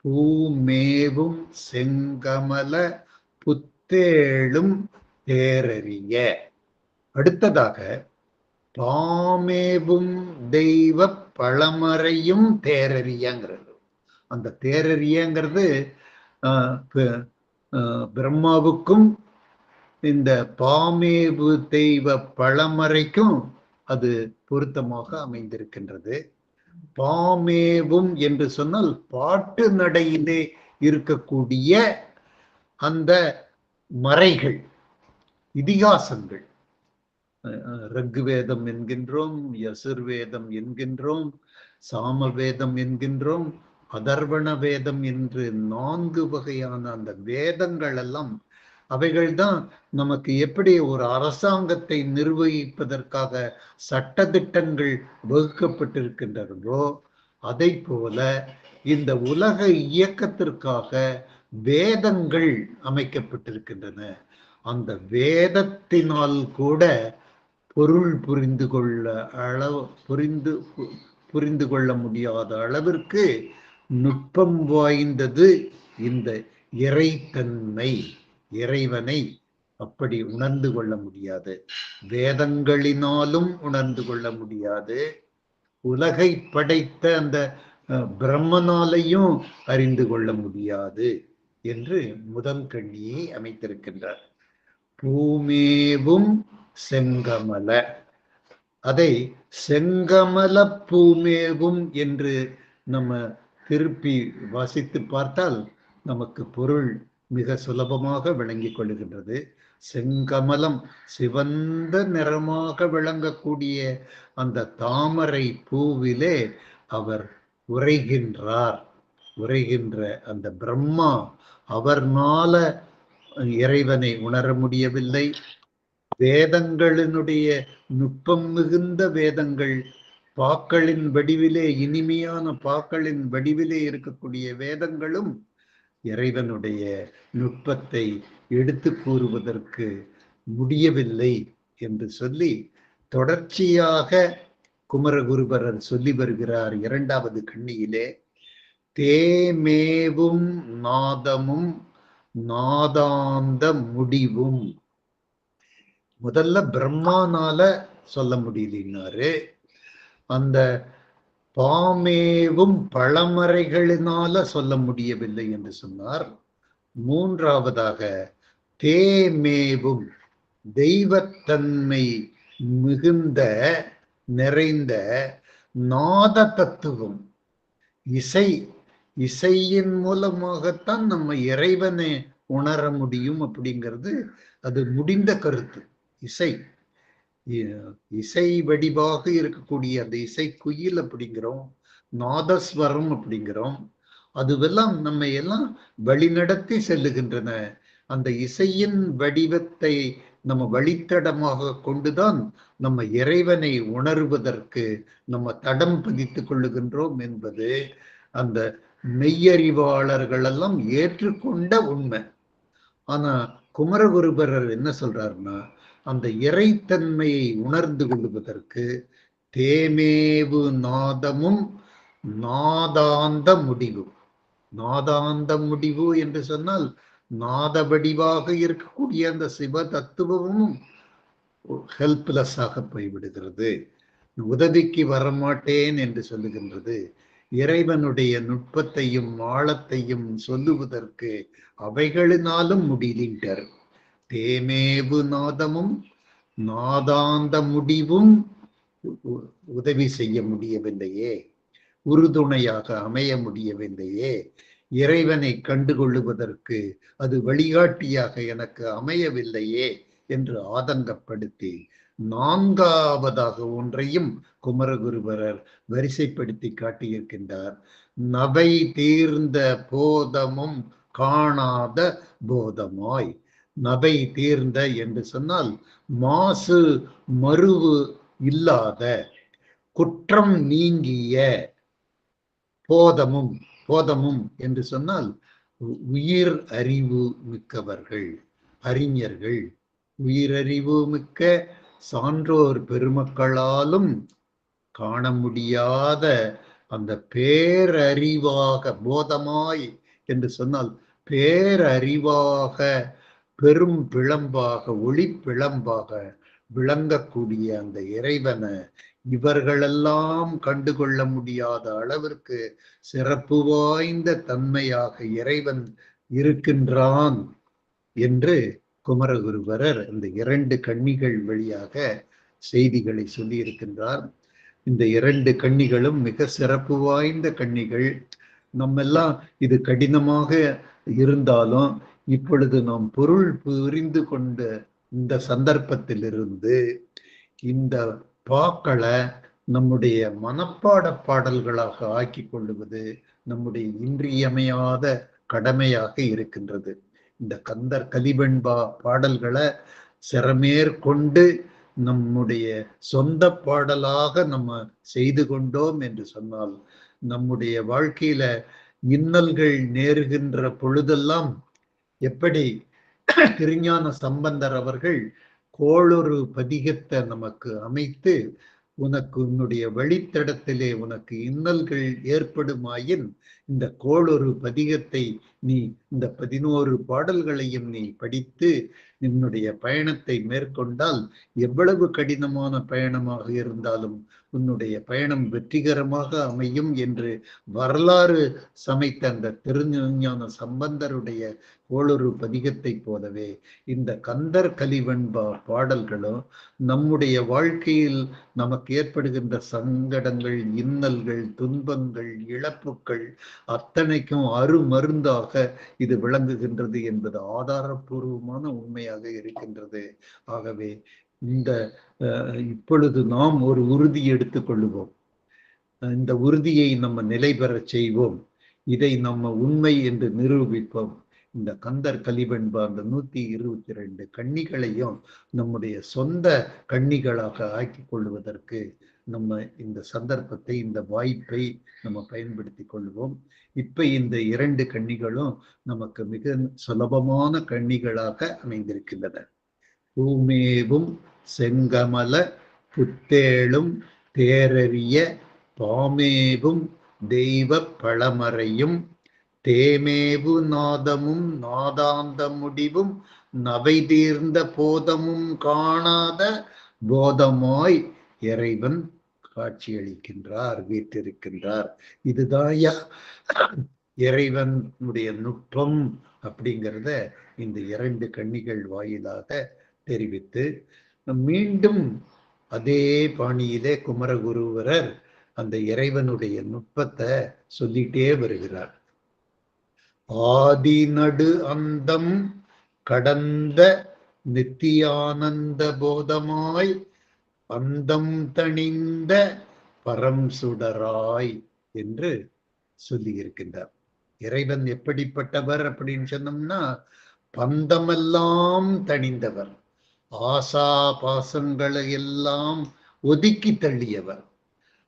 பூமேவும் செங்கமல புத்தேளும் தேரறிய. அடுத்ததாக பாமேவும் தெய்வ பழமறையும் தேரறியங்கிறது. அந்த தேரறியங்கிறது பிரம்மாவுக்கும் இந்த பாமேவு தெய்வ பழமறைக்கும் அது பொருத்தமாக அமைந்திருக்கின்றது. பாமேவும் என்று சொன்னால் பாட்டு நடையிலே இருக்கக்கூடிய அந்த மறைகள், இதிகாசங்கள், ரிக்வேதம் என்கின்றோம், யசுர்வேதம் என்கின்றோம், சாமவேதம் என்கின்றோம், அதர்வண வேதம் என்று 4 வகையான அந்த வேதங்கள் எல்லாம், அவைகள்தான் நமக்கு எப்படி ஒரு அரசாங்கத்தை நிர்வகிப்பதற்காக சட்டதிட்டங்கள் வகுக்கப்பட்டிருக்கின்றனவோ அதை போல இந்த உலக இயக்கத்திற்காக வேதங்கள் அமைக்கப்பட்டிருக்கின்றன. அந்த வேதத்தினால் கூட பொருள் புரிந்து கொள்ள முடியாத அளவிற்கு நுட்பம் வாய்ந்தது இந்த இறைத்தன்மை. இறைவனை அப்படி உணர்ந்து கொள்ள முடியாது, வேதங்களினாலும் உணர்ந்து கொள்ள முடியாது. உலகை படைத்த அந்த பிரம்மனாலையும் அறிந்து கொள்ள முடியாது என்று முதல் கண்ணியை அமைத்திருக்கின்றார். பூமேவும் செங்கமல, அதை செங்கமல பூமேவும் என்று நம்ம திருப்பி வாசித்து பார்த்தால் நமக்கு பொருள் மிக சுலபமாக விளங்கிக் கொள்ளுகின்றது. செங்கமலம், சிவந்த நிறமாக விளங்கக்கூடிய அந்த தாமரை பூவிலே அவர் உரைகின்றார். உரைகின்ற அந்த பிரம்மா அவர்னால இறைவனை உணர முடியவில்லை. வேதங்களினுடைய நுட்பம் மிகுந்த வேதங்கள், பாக்களின் வடிவிலே, இனிமையான பாக்களின் வடிவிலே இருக்கக்கூடிய வேதங்களும் இறைவனுடைய நுட்பத்தை எடுத்து கூறுவதற்கு முடியவில்லை என்று சொல்லி தொடர்ச்சியாக குமரகுருபரர் சொல்லி வருகிறார். இரண்டாவது கண்ணியிலே தேமேவும் நாதமும் நாதாந்த முடிவும். முதல்ல பிரம்மானால சொல்ல முடியலன்னாரு, அந்த பாமேவும் பழமறைகளினால சொல்ல முடியவில்லை என்று சொன்னார். மூன்றாவதாக தேமேவும் தெய்வத்தன்மை மிகுந்த நிறைந்த நாத தத்துவம், இசையின் மூலமாகத்தான் நம்ம இறைவனை உணர முடியும் அப்படிங்கிறது அது முடிந்த கருத்து. இசை வடிவாக இருக்கக்கூடிய அந்த இசை குயில் அப்படிங்கிறோம், நாதஸ்வரம் அப்படிங்கிறோம், அதுவெல்லாம் நம்ம எல்லாம் வழிநடத்தி செல்லுகின்றன. அந்த இசையின் வடிவத்தை நம்ம வழித்தடமாக கொண்டுதான் நம்ம இறைவனை உணர்வதற்கு நம்ம தடம் பதித்துக் கொள்ளுகின்றோம் என்பது அந்த மெய்யறிவாளர்கள் எல்லாம் ஏற்றுக்கொண்ட உண்மை. ஆனா குமரகுருபரர் என்ன சொல்றாருன்னா, அந்த இறைத்தன்மையை உணர்ந்து கொள்வதற்கு தேமேவு நாதமும் நாதாந்த முடிவு. நாதாந்த முடிவு என்று சொன்னால் நாத வடிவாக இருக்கக்கூடிய அந்த சிவ தத்துவமும் ஹெல்ப்லெஸ்ஸாக போய்விடுகிறது, உதவிக்கு வரமாட்டேன் என்று சொல்லுகின்றது. இறைவனுடைய நுட்பத்தையும் ஆழத்தையும் சொல்லுவதற்கு அவைகளினாலும் முடியலின்றார். தேமேவு நாதமும் நாதாந்த முடிவும் உதவி செய்ய முடியவில்லையே, உறுதுணையாக அமைய முடியவில்லையே, இறைவனை கண்டுகொள்ளுவதற்கு அது வழிகாட்டியாக எனக்கு அமையவில்லையே என்று ஆதங்கப்படுத்தி நான்காவதாக ஒன்றையும் குமரகுருபரர் வரிசைப்படுத்தி காட்டியிருக்கின்றார். நவை தீர்ந்த போதமும் காணாத போதமாய். நவை தீர்ந்த என்று சொன்னால் மாசு மறுவு இல்லாத, குற்றம் நீங்கிய போதமும். போதமும் என்று சொன்னால் உயிர் அறிவு மிக்கவர்கள், அறிஞர்கள், உயிரறிவு மிக்க சான்றோர் பெருமக்களாலும் காண முடியாத அந்த பேரறிவாக, போதமாய் என்று சொன்னால் பேரறிவாக, பெரும் பிளம்பாக, ஒளி பிளம்பாக விளங்கக்கூடிய அந்த இறைவனை இவர்களெல்லாம் கண்டுகொள்ள முடியாத அளவிற்கு சிறப்பு வாய்ந்த தன்மையாக இறைவன் இருக்கின்றான் என்று குமரகுருபரர் இந்த இரண்டு கண்ணிகள் வழியாக செய்திகளை சொல்லி இருக்கின்றார். இந்த இரண்டு கண்ணிகளும் மிக சிறப்பு வாய்ந்த கண்ணிகள். நம்மெல்லாம் இது கடினமாக இருந்தாலும் இப்பொழுது நாம் பொருள் புரிந்து கொண்ட இந்த சந்தர்ப்பத்திலிருந்து இந்த பாக்களை நம்முடைய மனப்பாட பாடல்களாக ஆக்கி கொள்ளுவது நம்முடைய இன்றியமையாத கடமையாக இருக்கின்றது. இந்த கந்தர் கலிவெண்பா பாடல்களை சிறமேற்கொண்டு நம்முடைய சொந்த பாடலாக நம்ம செய்து கொண்டோம் என்று சொன்னால், நம்முடைய வாழ்க்கையில இன்னல்கள் நேருகின்ற பொழுதெல்லாம் எப்படி திருஞான சம்பந்தர் அவர்கள் கோளொரு பதிகத்தை நமக்கு அமைத்து, உனக்கு உன்னுடைய வழித்தடத்திலே உனக்கு இன்னல்கள் ஏற்படுமாயின் இந்த கோளொரு பதிகத்தை நீ இந்த 11 பாடல்களையும் நீ படித்து என்னுடைய பயணத்தை மேற்கொண்டால் எவ்வளவு கடினமான பயணமாக இருந்தாலும் உன்னுடைய பயணம் வெற்றிகரமாக அமையும் என்று வரலாறு சமைத்த அந்த திருஞான சம்பந்தருடைய ஓளொரு பதிகத்தை போலவே இந்த கந்தர் கலிவெண்பா பாடல்களும் நம்முடைய வாழ்க்கையில் நமக்கு ஏற்படுகின்ற சங்கடங்கள், இன்னல்கள், துன்பங்கள், இழப்புகள் அத்தனைக்கும் அருமருந்தாக இது விளங்குகின்றது என்பது ஆதாரபூர்வமான உண்மையாக இருக்கின்றது. ஆகவே இந்த இப்பொழுது நாம் ஒரு உறுதி எடுத்துக் கொள்ளுவோம். இந்த உறுதியை நம்ம நிலை பெறச் செய்வோம். இதை நம்ம உண்மை என்று நிரூபிப்போம். இந்த கந்தர் கலிவெண்பா அந்த 122 கன்னிகளையும் நம்முடைய சொந்த கன்னிகளாக ஆக்கி கொள்வதற்கு நம்ம இந்த சந்தர்ப்பத்தை, இந்த வாய்ப்பை நம்ம பயன்படுத்தி கொள்வோம். இப்ப இந்த 2 கன்னிகளும் நமக்கு மிக சுலபமான கன்னிகளாக அமைந்திருக்கின்றன. பூமேவும் செங்கமல புத்தேளும் தேரறிய பாமேவும் தெய்வ பழமறையும் தேமேவு நாதமும் நாதாந்த முடிவும் நவை தீர்ந்த போதமும் காணாத போதமாய் இறைவன் காட்சியளிக்கின்றார், வீற்றிருக்கின்றார். இதுதான் இறைவனுடைய நுட்பம் அப்படிங்கிறத இந்த 2 கன்னிகள் வாயிலாக தெரிவித்து, மீண்டும் அதே பாணியிலே குமரகுருவரர் அந்த இறைவனுடைய நுட்பத்தை சொல்லிட்டே வருகிறார். ஆதி நடு அந்தம் கடந்த நித்தியானந்த போதமாய் அந்தம் தணிந்த பரம் சுடராய் என்று சொல்லி இருக்கின்றார். இறைவன் எப்படிப்பட்டவர் அப்படின்னு சொன்னோம்னா, பந்தமெல்லாம் தணிந்தவர், ஆசா பாசங்களை எல்லாம் ஒதுக்கி தள்ளியவர்.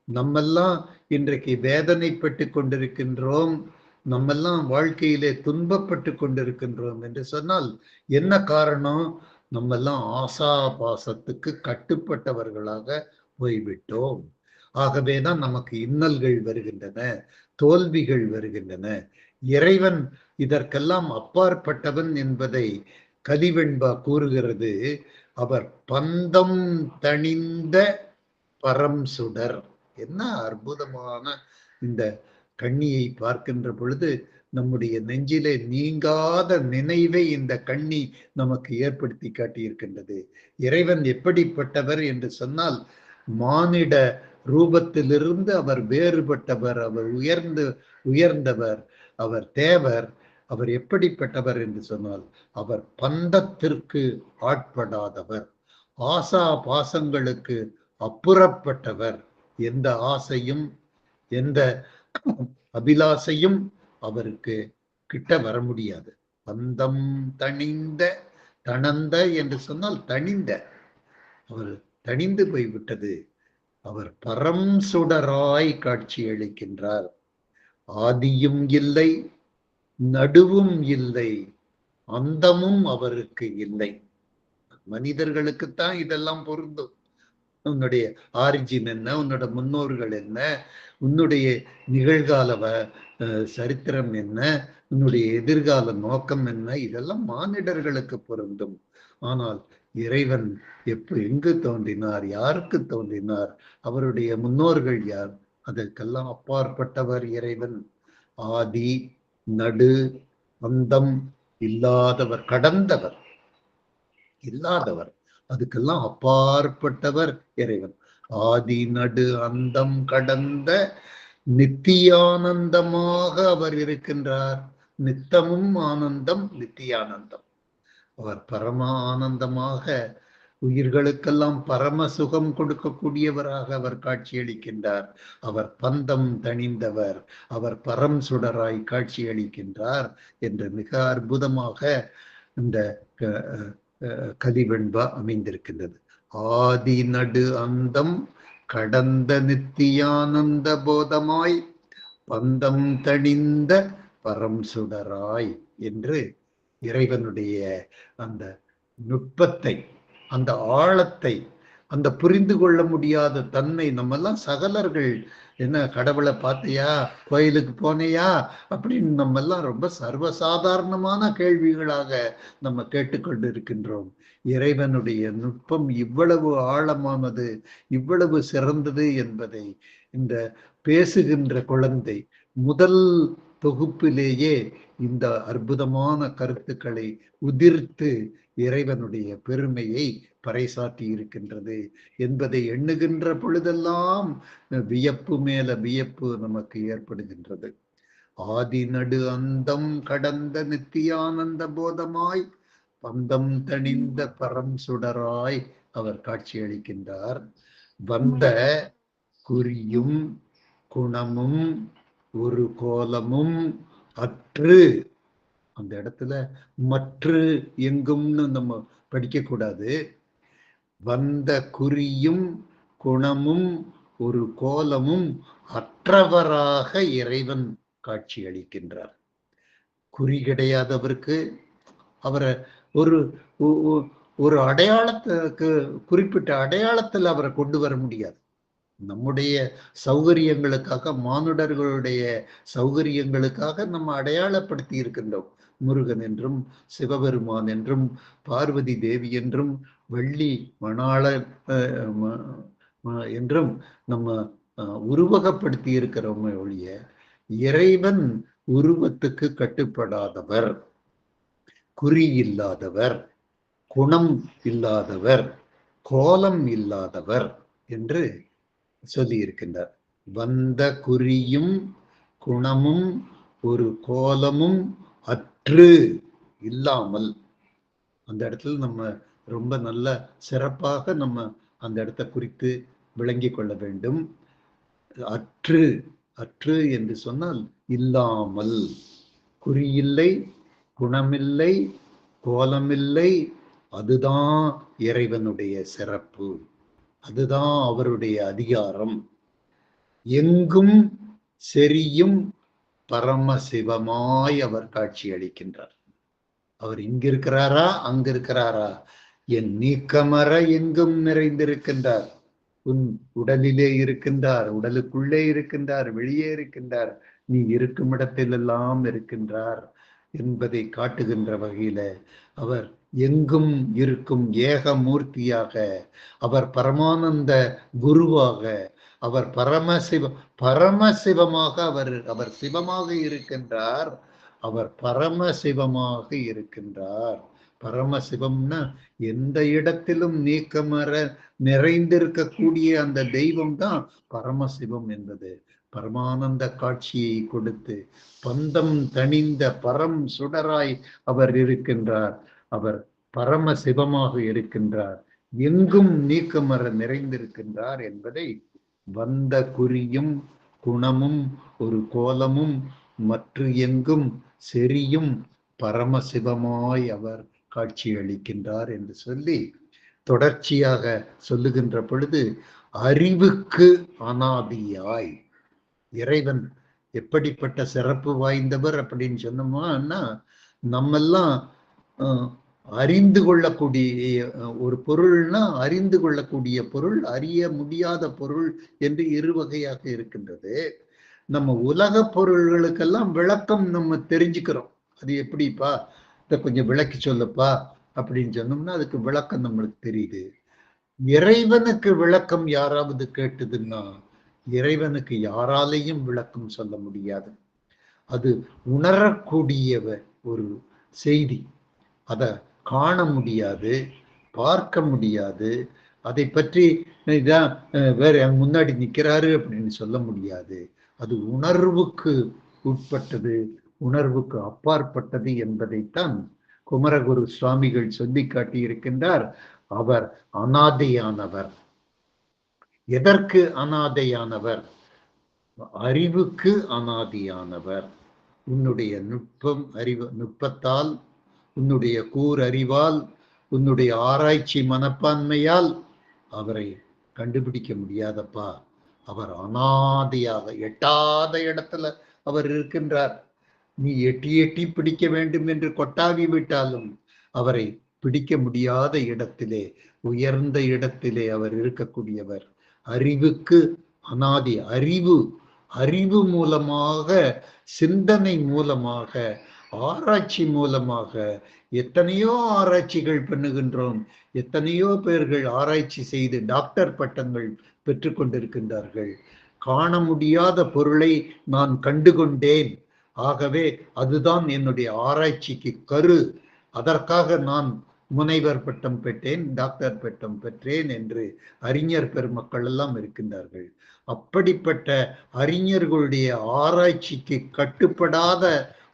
நம்மெல்லாம் இன்றைக்கு வேதனைப்பட்டு கொண்டிருக்கின்றோம், நம்மெல்லாம் வாழ்க்கையிலே துன்பப்பட்டு கொண்டிருக்கின்றோம் என்று சொன்னால் என்ன காரணம்? நம்மெல்லாம் ஆசா பாசத்துக்கு கட்டுப்பட்டவர்களாக போய்விட்டோம். ஆகவேதான் நமக்கு இன்னல்கள் வருகின்றன, தோல்விகள் வருகின்றன. இறைவன் இதற்கெல்லாம் அப்பாற்பட்டவன் என்பதை கலிவெண்பா கூறுகிறது. அவர் பந்தம் தணிந்த பரம் சுடர். என்ன அற்புதமான இந்த கண்ணியை பார்க்கின்ற பொழுது நம்முடைய நெஞ்சிலே நீங்காத நினைவை இந்த கண்ணி நமக்கு ஏற்படுத்தி காட்டியிருக்கின்றது. இறைவன் எப்படிப்பட்டவர் என்று சொன்னால், மானிட ரூபத்திலிருந்து அவர் வேறுபட்டவர், அவர் உயர்ந்தவர், அவர் தேவர். அவர் எப்படிப்பட்டவர் என்று சொன்னால், அவர் பந்தத்திற்கு ஆட்படாதவர், ஆசா பாசங்களுக்கு அப்புறப்பட்டவர். எந்த ஆசையும் எந்த அபிலாசையும் அவருக்கு கிட்ட வர முடியாது. பந்தம் தணிந்த, தணந்த என்று சொன்னால் தணிந்த, அவர் தணிந்து போய்விட்டது. அவர் பரம் சுடராய் காட்சி அளிக்கின்றார். ஆதியும் இல்லை, நடுவும் இல்லை, அந்தமும் அவருக்கு இல்லை. மனிதர்களுக்குத்தான் இதெல்லாம் பொருந்தும். உன்னுடைய ஆரிஜின் என்ன, உன்னோட முன்னோர்கள் என்ன, உன்னுடைய நிகழ்கால சரித்திரம் என்ன, உன்னுடைய எதிர்கால நோக்கம் என்ன, இதெல்லாம் மானிடர்களுக்கு பொருந்தும். ஆனால் இறைவன் எங்கு தோன்றினார், யாருக்கு தோன்றினார், அவருடைய முன்னோர்கள் யார், அதற்கெல்லாம் அப்பாற்பட்டவர் இறைவன். ஆதி நடு அந்தம் இல்லாதவர், கடந்தவர், இல்லாதவர், அதுக்கெல்லாம் அப்பாற்பட்டவர் இறைவன். ஆதி நடு அந்தம் கடந்த நித்தியானந்தமாக அவர் இருக்கின்றார். நித்தமும் ஆனந்தம், நித்தியானந்தம். அவர் பரம ஆனந்தமாக உயிர்களுக்கெல்லாம் பரம சுகம் கொடுக்கக்கூடியவராக அவர் காட்சியளிக்கின்றார். அவர் பந்தம் தணிந்தவர், அவர் பரம் சுடராய் காட்சியளிக்கின்றார் என்று மிக அற்புதமாக இந்த கலிவெண்பா அமைந்திருக்கின்றது. ஆதி நடு அந்தம் கடந்த நித்தியானந்த போதமாய் பந்தம் தணிந்த பரம் சுடராய் என்று இறைவனுடைய அந்த நுட்பத்தை, அந்த ஆழத்தை, அந்த புரிந்து கொள்ள முடியாத தன்மை, நம்மெல்லாம் சகலர்கள் என்ன கடவுளை பார்த்தியா, கோயிலுக்கு போனியா அப்படின்னு நம்ம எல்லாம் ரொம்ப சர்வசாதாரணமான கேள்விகளாக நம்ம கேட்டுக்கொண்டு இருக்கின்றோம். இறைவனுடைய நுட்பம் இவ்வளவு ஆழமானது, இவ்வளவு சிறந்தது என்பதை இந்த பேசுகின்ற குழந்தை முதல் தொகுப்பிலேயே இந்த அற்புதமான கருத்துக்களை உதிர்த்து இறைவனுடைய பெருமையை பறைசாற்றி இருக்கின்றது என்பதை எண்ணுகின்ற பொழுதெல்லாம் வியப்பு மேல வியப்பு நமக்கு ஏற்படுகின்றது. ஆதி நடு அந்தம் கடந்த நித்தியானந்த போதமாய் பந்தம் தணிந்த பரம் சுடராய் அவர் காட்சியளிக்கின்றார். வந்த குறியும் குணமும் ஒரு கோலமும் அற்று, அந்த இடத்துல மற்று எங்கும்னு நம்ம படிக்க கூடாது. வந்த குறியும் குணமும் ஒரு கோலமும் அற்றவராக இறைவன் காட்சி அளிக்கின்றார். குறி கிடையாதவருக்கு அவரை ஒரு அடையாளத்துக்கு, குறிப்பிட்ட அடையாளத்தில் அவரை கொண்டு வர முடியாது. நம்முடைய சௌகரியங்களுக்காக, மானுடர்களுடைய சௌகரியங்களுக்காக நம்ம அடையாளப்படுத்தி இருக்கின்றோம். முருகன் என்றும் சிவபெருமான் என்றும் பார்வதி தேவி என்றும் வள்ளி மணாள என்றும் நம்ம உருவகப்படுத்தி இருக்கிறோமே ஒழிய இறைவன் உருவத்துக்கு கட்டுப்படாதவர், குறி இல்லாதவர், குணம் இல்லாதவர், கோலம் இல்லாதவர் என்று சொல்லி இருக்கின்றார். வந்த குறியும் குணமும் ஒரு கோலமும் அற்று, இல்லாமல். அந்த இடத்துல நம்ம ரொம்ப நல்ல சிறப்பாக நம்ம அந்த இடத்தை குறித்து விளங்கி கொள்ள வேண்டும். அற்று, அற்று என்று சொன்னால் இல்லாமல். குறியில்லை, குணமில்லை, கோலமில்லை. அதுதான் இறைவனுடைய சிறப்பு, அதுதான் அவருடைய அதிகாரம். எங்கும் செரியும் பரமசிவமாய் அவர் காட்சி அளிக்கின்றார். அவர் இங்கிருக்கிறாரா, அங்க இருக்கிறாரா? என் நீக்கமர எங்கும் நிறைந்திருக்கின்றார். உன் உடலிலே இருக்கின்றார், உடலுக்குள்ளே இருக்கின்றார், வெளியே இருக்கின்றார், நீ இருக்கும் இடத்திலெல்லாம் இருக்கின்றார் என்பதை காட்டுகின்ற வகையில அவர் எங்கும் இருக்கும் ஏகமூர்த்தியாக, அவர் பரமானந்த குருவாக, அவர் பரமசிவமாக அவர் சிவமாக இருக்கின்றார், அவர் பரமசிவமாக இருக்கின்றார். பரமசிவம்னா எந்த இடத்திலும் நீக்கமர நிறைந்திருக்கக்கூடிய அந்த தெய்வம் தான் பரமசிவம் என்பது. பரமானந்த காட்சியை கொடுத்து பந்தம் தணிந்த பரம் சுடராய் அவர் இருக்கின்றார். அவர் பரமசிவமாக இருக்கின்றார், எங்கும் நீக்கமர நிறைந்திருக்கின்றார் என்பதை வந்த குறியும் குணமும் ஒரு கோலமும் மற்ற எங்கும் செரியும் பரமசிவமாய் அவர் காட்சி அளிக்கின்றார் என்று சொல்லி தொடர்ச்சியாக சொல்லுகின்ற பொழுது அறிவுக்கு அனாதியாய் இறைவன் எப்படிப்பட்ட சிறப்பு வாய்ந்தவர் அப்படின்னு சொன்னோம்னா, நம்மெல்லாம் அறிந்து கொள்ளக்கூடிய ஒரு பொருள்னா, அறிந்து கொள்ளக்கூடிய பொருள், அறிய முடியாத பொருள் என்று இரு வகையாக இருக்கின்றது. நம்ம உலக பொருள்களுக்கெல்லாம் விளக்கம் நம்ம தெரிஞ்சுக்கிறோம். அது எப்படிப்பா, இதை கொஞ்சம் விளக்கி சொல்லப்பா அப்படின்னு சொன்னோம்னா அதுக்கு விளக்கம் நம்மளுக்கு தெரியுது. இறைவனுக்கு விளக்கம் யாராவது கேட்டதுன்னா இறைவனுக்கு யாராலையும் விளக்கம் சொல்ல முடியாது. அது உணரக்கூடிய ஒரு செய்தி, அதை காண முடியாது, பார்க்க முடியாது, அதை பற்றி இதான் வேற முன்னாடி நிற்கிறாரு அப்படின்னு சொல்ல முடியாது. அது உணர்வுக்கு உட்பட்டது, உணர்வுக்கு அப்பாற்பட்டது என்பதைத்தான் குமரகுரு சுவாமிகள் சொல்லி காட்டி இருக்கின்றார். அவர் அனாதையானவர். எதற்கு அனாதையானவர்? அறிவுக்கு அனாதியானவர். உன்னுடைய நுட்பத்தால், உன்னுடைய கூரறிவால், உன்னுடைய ஆராய்ச்சி மனப்பான்மையால் அவரை கண்டுபிடிக்க முடியாதப்பா. அவர் அனாதியாக எட்டாத இடத்துல அவர் இருக்கின்றார். நீ எட்டி எட்டி பிடிக்க வேண்டும் என்று கொட்டாவி விட்டாலும் அவரை பிடிக்க முடியாத இடத்திலே, உயர்ந்த இடத்திலே அவர் இருக்கக்கூடியவர். அறிவுக்கு அனாதி அறிவு, அறிவு மூலமாக, சிந்தனை மூலமாக, ஆராய்ச்சி மூலமாக எத்தனையோ ஆராய்ச்சிகள் பண்ணுகின்றோம். எத்தனையோ பேர்கள் ஆராய்ச்சி செய்து டாக்டர் பட்டங்கள் பெற்றுக் கொண்டிருக்கின்றார்கள். காண முடியாத பொருளை நான் கண்டுகொண்டேன், ஆகவே அதுதான் என்னுடைய ஆராய்ச்சிக்கு கரு, அதற்காக நான் முனைவர் பட்டம் பெற்றேன், டாக்டர் பட்டம் பெற்றேன் என்று அறிஞர் பெருமக்கள் எல்லாம் இருக்கின்றார்கள். அப்படிப்பட்ட அறிஞர்களுடைய ஆராய்ச்சிக்கு கட்டுப்படாத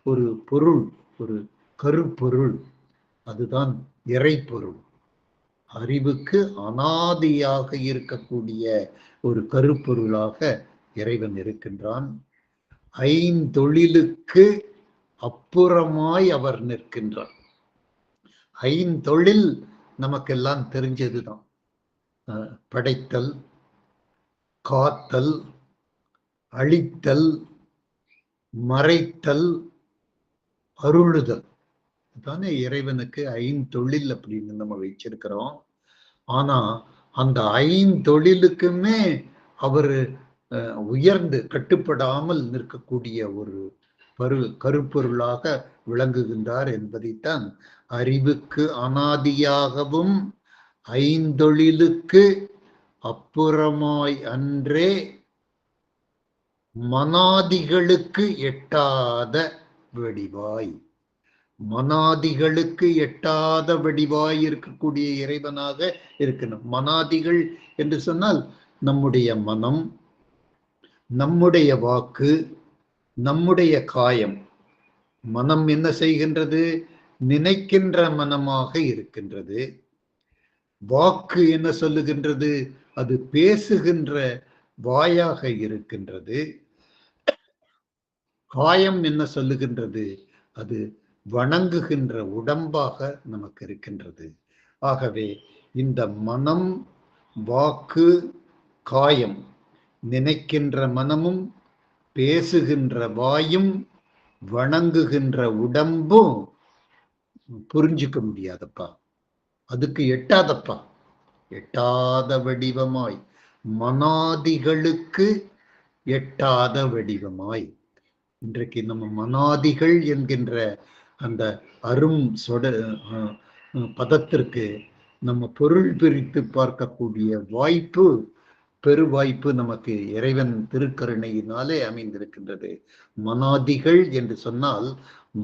ஒரு பொருள், ஒரு கருப்பொருள், அதுதான் இறைப்பொருள். அறிவுக்கு அனாதியாக இருக்கக்கூடிய ஒரு கருப்பொருளாக இறைவன் இருக்கின்றான். ஐந்தொழிலுக்கு அப்புறமாய் அவர் நிற்கின்றார். ஐந்தொழில் நமக்கெல்லாம் தெரிஞ்சதுதான். படைத்தல், காத்தல், அழித்தல், மறைத்தல், அருளுதல், தானே இறைவனுக்கு ஐந்தொழில் அப்படின்னு நம்ம வச்சிருக்கிறோம். ஆனா அந்த ஐந்தொழிலுக்குமே அவர் உயர்ந்து கட்டுப்படாமல் நிற்கக்கூடிய ஒரு கருப்பொருளாக விளங்குகின்றார் என்பதைத்தான் அறிவுக்கு அனாதியாகவும் ஐந்தொழிலுக்கு அப்புறமாய் அன்றே மனாதிகளுக்கு எட்டாத வடிவாய், மனாதிகளுக்கு எட்டாத வடிவாய் இருக்கக்கூடிய இறைவனாக இருக்கணும். மனாதிகள் என்று சொன்னால் நம்முடைய மனம், நம்முடைய வாக்கு, நம்முடைய காயம். மனம் என்ன செய்கின்றது? நினைக்கின்ற மனமாக இருக்கின்றது. வாக்கு என்ன சொல்லுகின்றது? அது பேசுகின்ற வாயாக இருக்கின்றது. காயம் என்ன சொல்லுகின்றது? அது வணங்குகின்ற உடம்பாக நமக்கு இருக்கின்றது. ஆகவே இந்த மனம், வாக்கு, காயம், நினைக்கின்ற மனமும், பேசுகின்ற வாயும், வணங்குகின்ற உடம்பும் புரிஞ்சுக்க முடியாதப்பா, அதுக்கு எட்டாதப்பா. எட்டாத வடிவமாய், மனாதிகளுக்கு எட்டாத வடிவமாய். இன்றைக்கு நம்ம மனாதிகள் என்கின்ற அந்த அரும் பதத்திற்கு நம்ம பொருள் பிரித்து பார்க்கக்கூடிய வாய்ப்பு, பெருவாய்ப்பு நமக்கு இறைவன் திருக்கருணையினாலே அமைந்திருக்கின்றது. மனாதிகள் என்று சொன்னால்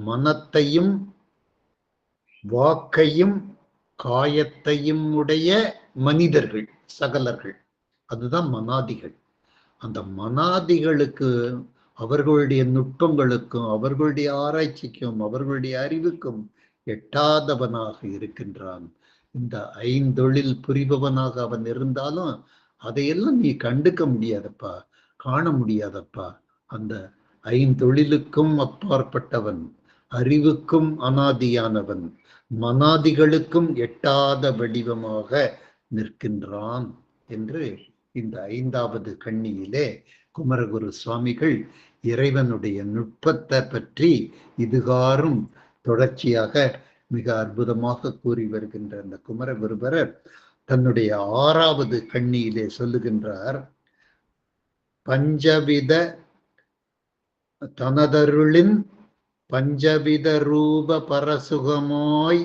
மனத்தையும் வாக்கையும் காயத்தையும் உடைய மனிதர்கள், சகலர்கள், அதுதான் மனாதிகள். அந்த மனாதிகளுக்கு, அவர்களுடைய நுட்பங்களுக்கும், அவர்களுடைய ஆராய்ச்சிக்கும், அவர்களுடைய அறிவுக்கும் எட்டாதவனாக இருக்கின்றான். இந்த ஐந்தொழில் புரிபவனாக அவன் இருந்தாலும் அதையெல்லாம் நீ கண்டுக்க முடியாதப்பா, காண முடியாதப்பா. அந்த ஐந்தொழிலுக்கும் அப்பாற்பட்டவன், அறிவுக்கும் அனாதியானவன், மனாதிகளுக்கும் எட்டாத வடிவமாக நிற்கின்றான் என்று இந்த 5வது கண்ணியிலே குமரகுரு சுவாமிகள் இறைவனுடைய நுட்பத்தை பற்றி இதுகாரும் தொடர்ச்சியாக மிக அற்புதமாக கூறி வருகின்ற அந்த குமரகுருபரர் தன்னுடைய 6வது கண்ணியிலே சொல்லுகின்றார், பஞ்சவித தனதருளின் பஞ்சவித ரூப பரசுகமாய்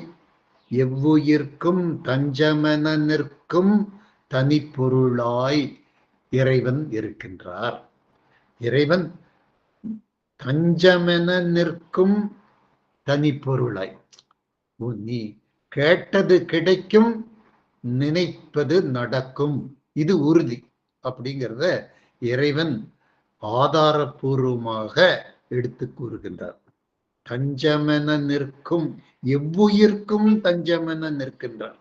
எவ்வுயிர்க்கும் தஞ்சமென நிற்கும் தனிப்பொருளாய் இறைவன் இருக்கின்றார். இறைவன் தஞ்சமென நிற்கும் தனிப்பொருளாய், நீ கேட்டது கிடைக்கும், நினைப்பது நடக்கும், இது உறுதி அப்படிங்கிறத இறைவன் ஆதாரபூர்வமாக எடுத்து கூறுகின்றார். தஞ்சமென நிற்கும், எவ்வுயிர்க்கும் தஞ்சமென நிற்கின்றார்.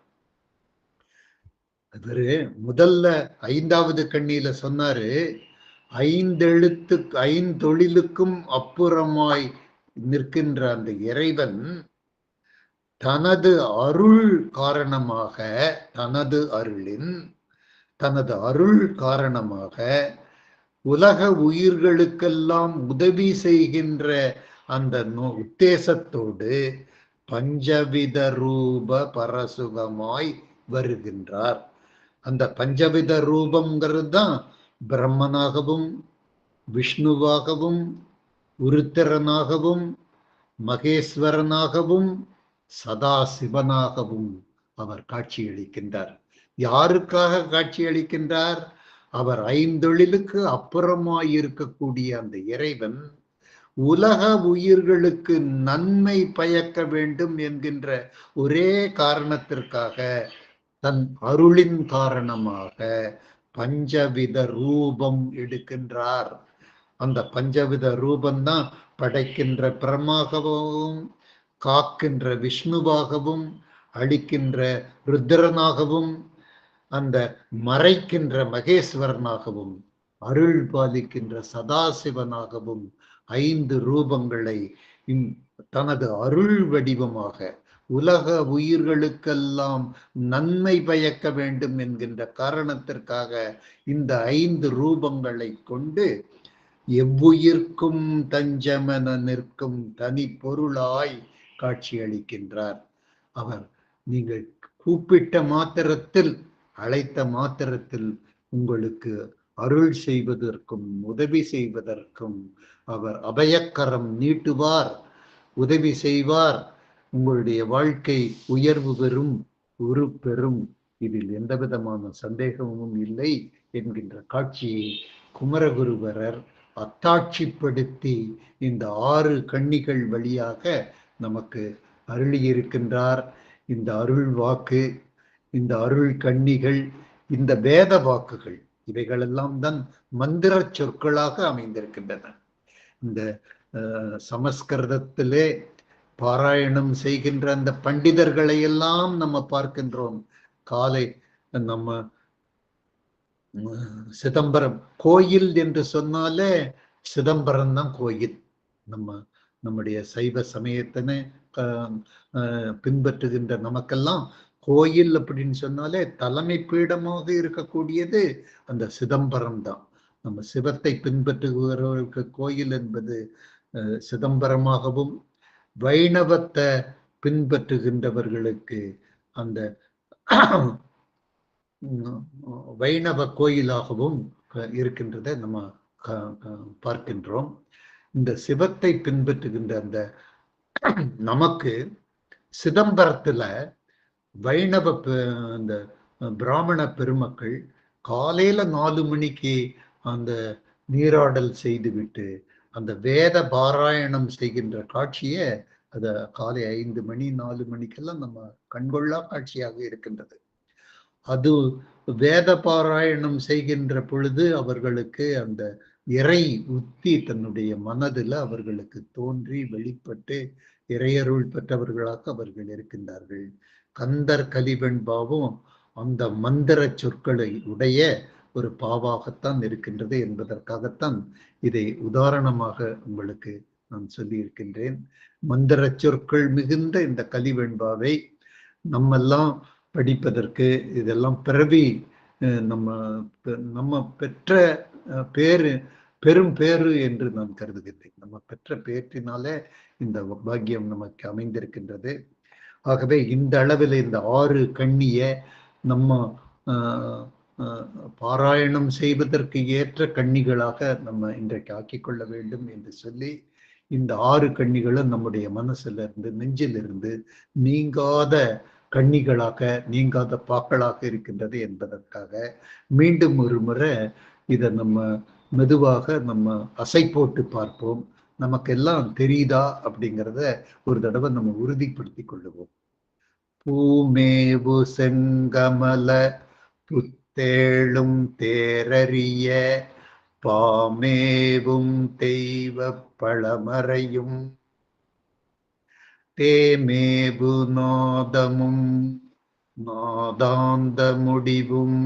அவரு முதல்ல 5வது கண்ணியில சொன்னாரு, ஐந்தொழிலுக்கும் அப்புறமாய் நிற்கின்ற அந்த இறைவன் தனது அருள் காரணமாக, தனது அருள் காரணமாக உலக உயிர்களுக்கெல்லாம் உதவி செய்கின்ற அந்த உத்தேசத்தோடு பஞ்சவித ரூப பரசுகமாய் வருகின்றார். அந்த பஞ்சவித ரூபம்ங்கிறது தான் பிரம்மனாகவும் விஷ்ணுவாகவும் உருத்திரனாகவும் மகேஸ்வரனாகவும் சதா சிவனாகவும் அவர் காட்சியளிக்கின்றார். யாருக்காக காட்சியளிக்கின்றார்? அவர் ஐந்தொழிலுக்கு அப்புறமாயிருக்கக்கூடிய அந்த இறைவன் உலக உயிர்களுக்கு நன்மை பயக்க வேண்டும் என்கின்ற ஒரே காரணத்திற்காக தன் அருளின் காரணமாக பஞ்சவித ரூபம் எடுக்கின்றார். அந்த பஞ்சவித ரூபந்தான் படைக்கின்ற பிரம்மாகவும், காக்கின்ற விஷ்ணுவாகவும், அழிக்கின்ற ருத்ரனாகவும், அந்த மறைக்கின்ற மகேஸ்வரனாகவும், அருள் பாலிக்கின்ற சதாசிவனாகவும் 5 ரூபங்களை தனது அருள் வடிவமாக உலக உயிர்களுக்கெல்லாம் நன்மை பயக்க வேண்டும் என்கின்ற காரணத்திற்காக இந்த 5 ரூபங்களை கொண்டு எவ்வுயிர்க்கும் தஞ்சமென நிற்கும் தனி பொருளாய் காட்சியளிக்கின்றார். அவர் நீங்கள் கூப்பிட்ட மாத்திரத்தில், அழைத்த மாத்திரத்தில் உங்களுக்கு அருள் செய்வதற்கும் உதவி செய்வதற்கும் அவர் அபயக்கரம் நீட்டுவார், உதவி செய்வார். உங்களுடைய வாழ்க்கை உயர்வு பெறும், உருப்பெறும், இதில் எந்த விதமான சந்தேகமும் இல்லை என்கின்ற காட்சியை குமரகுருபரர் அத்தாட்சிப்படுத்தி இந்த 6 கன்னிகள் வழியாக நமக்கு அருளியிருக்கின்றார். இந்த அருள் வாக்கு, இந்த அருள் கன்னிகள், இந்த வேத வாக்குகள், இவைகளெல்லாம் தான் மந்திர சொற்களாக அமைந்திருக்கின்றன. இந்த சமஸ்கிருதத்திலே பாராயணம் செய்கின்ற அந்த பண்டிதர்களை எல்லாம் நம்ம பார்க்கின்றோம். காலை நம்ம சிதம்பரம் கோயில் என்று சொன்னாலே சிதம்பரம் தான் கோயில். நம்முடைய சைவ சமயத்தினை பின்பற்றுகின்ற நமக்கெல்லாம் கோயில் அப்படின்னு சொன்னாலே தலைமை பீடமாக இருக்கக்கூடியது அந்த சிதம்பரம் தான். நம்ம சிவத்தை பின்பற்றுகிறவர்களுக்கு கோயில் என்பது சிதம்பரமாகவும், வைணவத்தை பின்பற்றுகின்றவர்களுக்கு அந்த வைணவ கோயிலாகவும் இருக்கின்றதை நம்ம பார்க்கின்றோம். இந்த சிவத்தை பின்பற்றுகின்ற அந்த நமக்கு சிதம்பரத்துல வைணவ அந்த பிராமண பெருமக்கள் காலையில 4 மணிக்கு அந்த நீராடல் செய்துவிட்டு அந்த வேத பாராயணம் செய்கின்ற காட்சியை அத காலை 5 மணி 4 மணிக்கெல்லாம் நம்ம கண்கொள்ளா காட்சியாக இருக்கின்றது. அது வேத பாராயணம் செய்கின்ற பொழுது அவர்களுக்கு அந்த இறை உத்தி தன்னுடைய மனதில் அவர்களுக்கு தோன்றி வெளிப்பட்டு இறையருள் பெற்றவர்களாக அவர்கள் இருக்கின்றார்கள். கந்தர் கலிவெண்பாவும் அந்த மந்திர சொற்களை உடைய ஒரு பாவாகத்தான் இருக்கின்றது என்பதற்காகத்தான் இதை உதாரணமாக உங்களுக்கு நான் சொல்லி இருக்கின்றேன். மந்திர சொற்கள் மிகுந்த இந்த கலிவெண்பாவை நம்மெல்லாம் படிப்பதற்கு இதெல்லாம் பிறவி நம்ம பெற்ற பெரும் பேரு என்று நான் கருதுகின்றேன். நம்ம பெற்ற பேற்றினாலே இந்த பாக்கியம் நமக்கு அமைந்திருக்கின்றது. ஆகவே இந்த அளவில் இந்த 6 கண்ணிய நம்ம பாராயணம் செய்வதற்கு ஏற்ற கண்ணிகளாக நம்ம இன்றைக்கு ஆக்கிக்கொள்ள வேண்டும் என்று சொல்லி, இந்த 6 கண்ணிகளும் நம்முடைய மனசுல இருந்து நெஞ்சிலிருந்து நீங்காத கண்ணிகளாக, நீங்காத பாக்களாக இருக்கின்றது என்பதற்காக மீண்டும் ஒரு முறை இதை நம்ம மெதுவாக நம்ம அசை போட்டு பார்ப்போம். நமக்கெல்லாம் தெரியுதா அப்படிங்கிறத ஒரு தடவை நம்ம உறுதிப்படுத்தி கொள்ளுவோம். பூமேவு செங்கமல புத்தேளும் தேரறிய பாமேவும் தெய்வ பழமறையும் தேமேவு நாதமும் நாதாந்த முடிவும்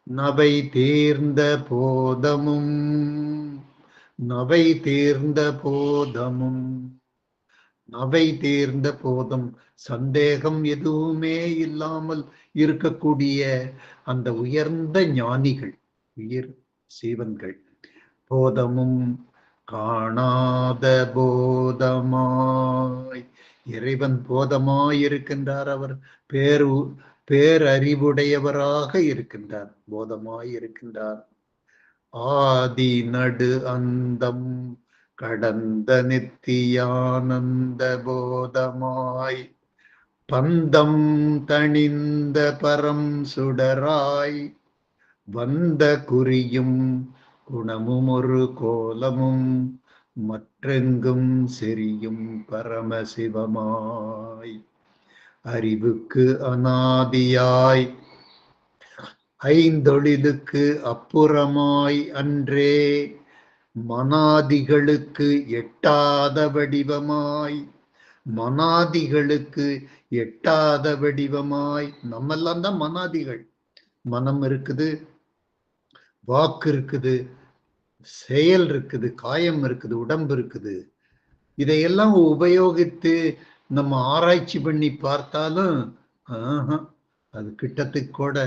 நவை தீர்ந்த போதமும் நவை தீர்ந்த போதமும் நவை தீர்ந்த போதம், சந்தேகம் எதுவுமே இல்லாமல் இருக்கக்கூடிய அந்த உயர்ந்த ஞானிகள், உயிர் சீவன்கள். போதமும் காணாத போதமாய், இறைவன் போதமாய் இருக்கின்றார். அவர் பேரறிவுடையவராக இருக்கின்றார், போதமாய் இருக்கின்றார். ஆதி நடு அந்தம் கடந்த நித்தியானந்த போதமாய் பந்தம் தணிந்த பரம் சுடராய் வந்த குறியும் குணமும் ஒரு கோலமும் மற்றெங்கும் செரியும் பரமசிவமாய் அறிவுக்கு அநாதியாய் ஐந்தொழிலுக்கு அப்புறமாய் அன்றே மனாதிகளுக்கு எட்டாத வடிவமாய் மனாதிகளுக்கு எட்டாத வடிவமாய் நம்மெல்லாம் தான் மனாதிகள். மனம் இருக்குது, வாக்கு இருக்குது, செயல் இருக்குது, காயம் இருக்குது, உடம்பு இருக்குது. இதையெல்லாம் உபயோகித்து நம்ம ஆராய்ச்சி பண்ணி பார்த்தாலும் அது கிட்டத்துக்கு கூட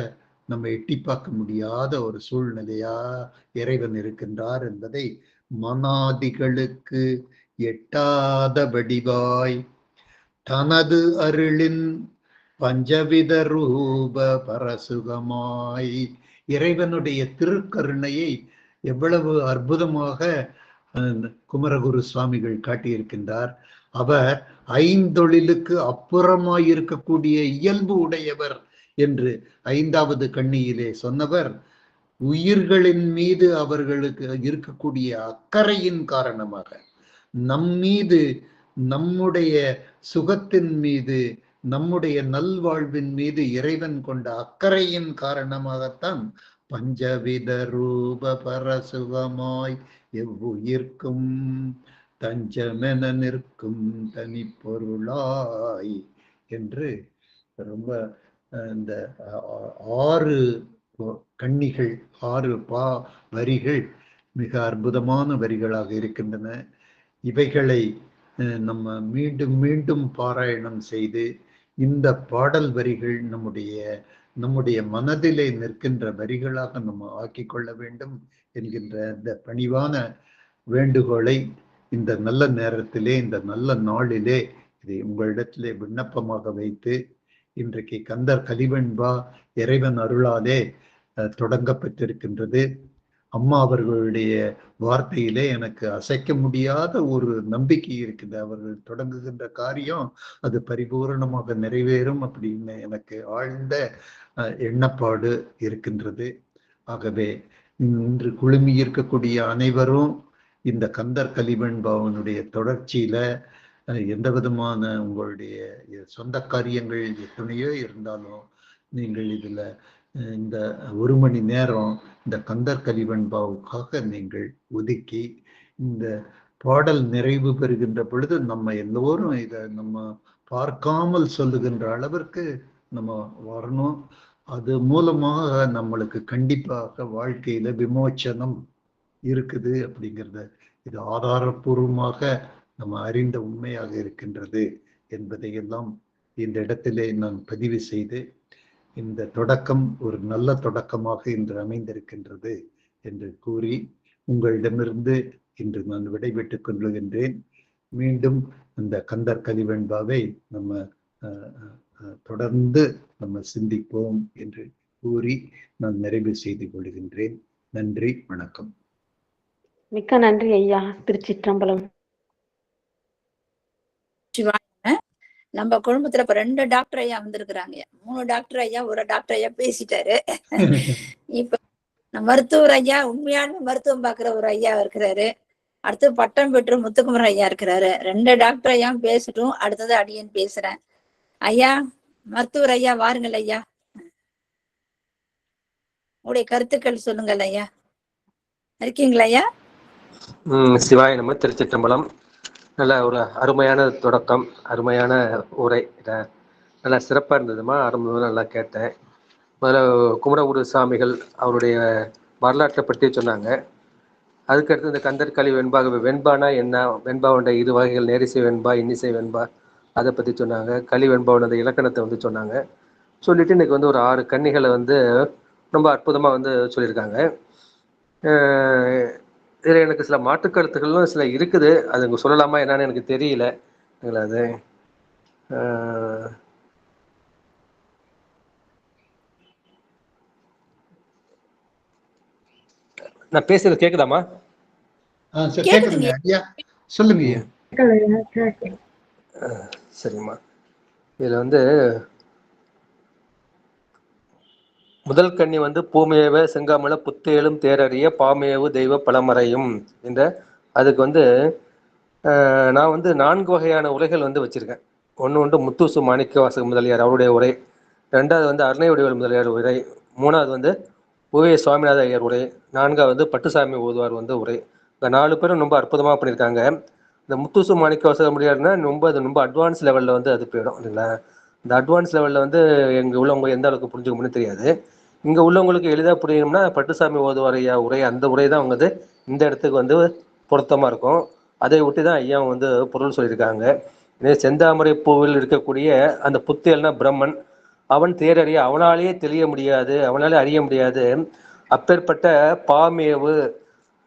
நம்ம எட்டி பார்க்க முடியாத ஒரு சூழ்நிலையா இறைவன் இருக்கின்றார் என்பதை மனாதிகளுக்கு எட்டாத வடிவாய் தனது அருளின் பஞ்சவித ரூப பரசுகமாய் இறைவனுடைய திருக்கருணையை எவ்வளவு அற்புதமாக குமரகுரு சுவாமிகள் காட்டியிருக்கின்றார். அவர் ஐந்தொழிலுக்கு அப்புறமாய் இருக்கக்கூடிய இயல்பு உடையவர் என்று 5வது கண்ணியிலே சொன்னவர் உயிர்களின் மீது அவர்களுக்கு இருக்கக்கூடிய அக்கறையின் காரணமாக நம் மீது, நம்முடைய சுகத்தின் மீது, நம்முடைய நல்வாழ்வின் மீது இறைவன் கொண்ட அக்கறையின் காரணமாகத்தான் பஞ்சவித ரூப பரசுகமாய் எவ்வுயிர்க்கும் தஞ்சமென நிற்கும் தனி பொருளாய் என்று ரொம்ப இந்த 6 கண்ணிகள், 6 வரிகள் மிக அற்புதமான வரிகளாக இருக்கின்றன. இவைகளை நம்ம மீண்டும் மீண்டும் பாராயணம் செய்து இந்த பாடல் வரிகள் நம்முடைய மனதிலே நிற்கின்ற வரிகளாக நம்ம ஆக்கிக் கொள்ள வேண்டும் என்கின்ற இந்த பணிவான வேண்டுகோளை இந்த நல்ல நேரத்திலே, இந்த நல்ல நாளிலே இதை உங்களிடத்திலே விண்ணப்பமாக வைத்து இன்றைக்கு கந்தர் கலிவெண்பா இறைவன் அருளாலே தொடங்கப்பட்டிருக்கின்றது. அம்மா அவர்களுடைய வார்த்தையிலே எனக்கு அசைக்க முடியாத ஒரு நம்பிக்கை இருக்குது. அவர்கள் தொடங்குகின்ற காரியம் அது பரிபூரணமாக நிறைவேறும் அப்படின்னு எனக்கு ஆழ்ந்த எண்ணப்பாடு இருக்கின்றது. ஆகவே இன்று குழுமி இருக்கக்கூடிய அனைவரும் இந்த கந்தர் கலிவெண்பாவனுடைய தொடர்ச்சியில எந்த விதமான உங்களுடைய சொந்த காரியங்கள் எத்தனையோ இருந்தாலும் நீங்கள் இதுல இந்த 1 மணி நேரம் இந்த கந்தர் கலிவெண்பாவுக்காக நீங்கள் ஒதுக்கி இந்த பாடல் நிறைவு பெறுகின்ற பொழுது நம்ம எல்லோரும் இதை நம்ம பார்க்காமல் சொல்லுகின்ற அளவிற்கு நம்ம வரணும். அது மூலமாக நம்மளுக்கு கண்டிப்பாக வாழ்க்கையில விமோச்சனம் இருக்குது அப்படிங்கிறத இது ஆதாரபூர்வமாக நம்ம அறிந்த உண்மையாக இருக்கின்றது என்பதையெல்லாம் இந்த இடத்திலே நான் பதிவு செய்து இந்த தொடக்கம் ஒரு நல்ல தொடக்கமாக இன்று அமைந்திருக்கின்றது என்று கூறி உங்களிடமிருந்து இன்று நான் விடைபெற்றுக் கொள்ளுகின்றேன். மீண்டும் இந்த கந்தர் கலிவெண்பாவை நம்ம தொடர்ந்து நம்ம சிந்திப்போம் என்று கூறி நான் நிறைவு செய்து கொள்கின்றேன். நன்றி, வணக்கம். மிக்க நன்றி ஐயா. திருச்சிற்றம்பலம். நம்ம குடும்பத்துல இப்ப 2 டாக்டர் ஐயா வந்திருக்கிறாங்க. 3 டாக்டர் ஐயா, ஒரு டாக்டர் ஐயா பேசிட்டாரு. இப்ப மருத்துவர் ஐயா, உண்மையான மருத்துவம் பாக்குற ஒரு ஐயா இருக்கிறாரு. அடுத்து பட்டம் பெற்று முத்துக்குமரன் ஐயா இருக்கிறாரு. 2 டாக்டர் ஐயா பேசட்டும். அடுத்தது அடியேன் பேசுறேன். ஐயா, மருத்துவர் ஐயா வாருங்கள் ஐயா, உங்களுடைய கருத்துக்கள் சொல்லுங்கள் ஐயா. இருக்கீங்களா ஐயா? சிவாய நம்ம. திருச்சிற்றம்பலம். நல்ல ஒரு அருமையான தொடக்கம், அருமையான உரை. நல்லா சிறப்பாக இருந்ததுமா. ஆரம்பம் நல்லா கேட்டேன். முதல்ல குமரகுரு சாமிகள் அவருடைய வரலாற்றை பற்றி சொன்னாங்க. அதுக்கடுத்து இந்த கந்தர் கலி வெண்பா, வெண்பானா என்ன, வெண்பாவுடைய 2 வகைகள், நேரிசை வெண்பா, இன்னிசை வெண்பா, அதை பற்றி சொன்னாங்க. கலி வெண்பாவோட இலக்கணத்தை வந்து சொன்னாங்க. சொல்லிட்டு இன்னைக்கு வந்து ஒரு 6 கன்னிகளை வந்து ரொம்ப அற்புதமாக வந்து சொல்லியிருக்காங்க. இதில் எனக்கு சில மாற்றுக்கருத்துக்கள்லாம் சில இருக்குது. அது இங்கே சொல்லலாமா என்னன்னு எனக்கு தெரியல. அது நான் பேசுறது கேக்குதாமா? சரி, கேக்குதுங்க கேக்குதுங்க. ஐயா, சொல்லுங்க ஐயா. சரிம்மா. இதுல வந்து முதல் கண்ணி வந்து பூமேவ செங்காமல புத்தேலும் தேரறிய பாமேவு தெய்வ பழமறையும் என்ற அதுக்கு வந்து நான் வந்து 4 வகையான உரைகள் வந்து வச்சிருக்கேன். ஒன்று முத்தூசு மாணிக்கவாசக முதலியார் அவருடைய உரை, 2வது வந்து அருணை வடிவேல் முதலியார் உரை, 3வது வந்து ஓவே சுவாமிநாத ஐயர் உரை, 4வது பட்டுசாமி ஓதுவார் வந்து உரை. இந்த 4 பேரும் ரொம்ப அற்புதமாக பண்ணியிருக்காங்க. இந்த முத்தூசு மாணிக்கவாசக முதலியார்னா ரொம்ப அட்வான்ஸ் லெவலில் வந்து அது போயிடும் இல்லைங்களா. இந்த அட்வான்ஸ் லெவலில் வந்து எங்கள் உள்ளவங்க எந்த அளவுக்கு புரிஞ்சுக்கணும்னு தெரியாது. இங்கே உள்ளவங்களுக்கு எளிதாக புரியணும்னா பட்டுசாமி ஓதுவார் ஐயா உரை, அந்த உரை தான் வந்து இந்த இடத்துக்கு வந்து பொருத்தமாக இருக்கும். அதை ஒட்டி தான் ஐயா வந்து பொருள் சொல்லியிருக்காங்க. செந்தாமரை பூவில் இருக்கக்கூடிய அந்த புத்தேல்னா பிரம்மன், அவன் தேரறிய, அவனாலேயே தெரிய முடியாது, அவனாலே அறிய முடியாது. அப்பேற்பட்ட பாமேவு,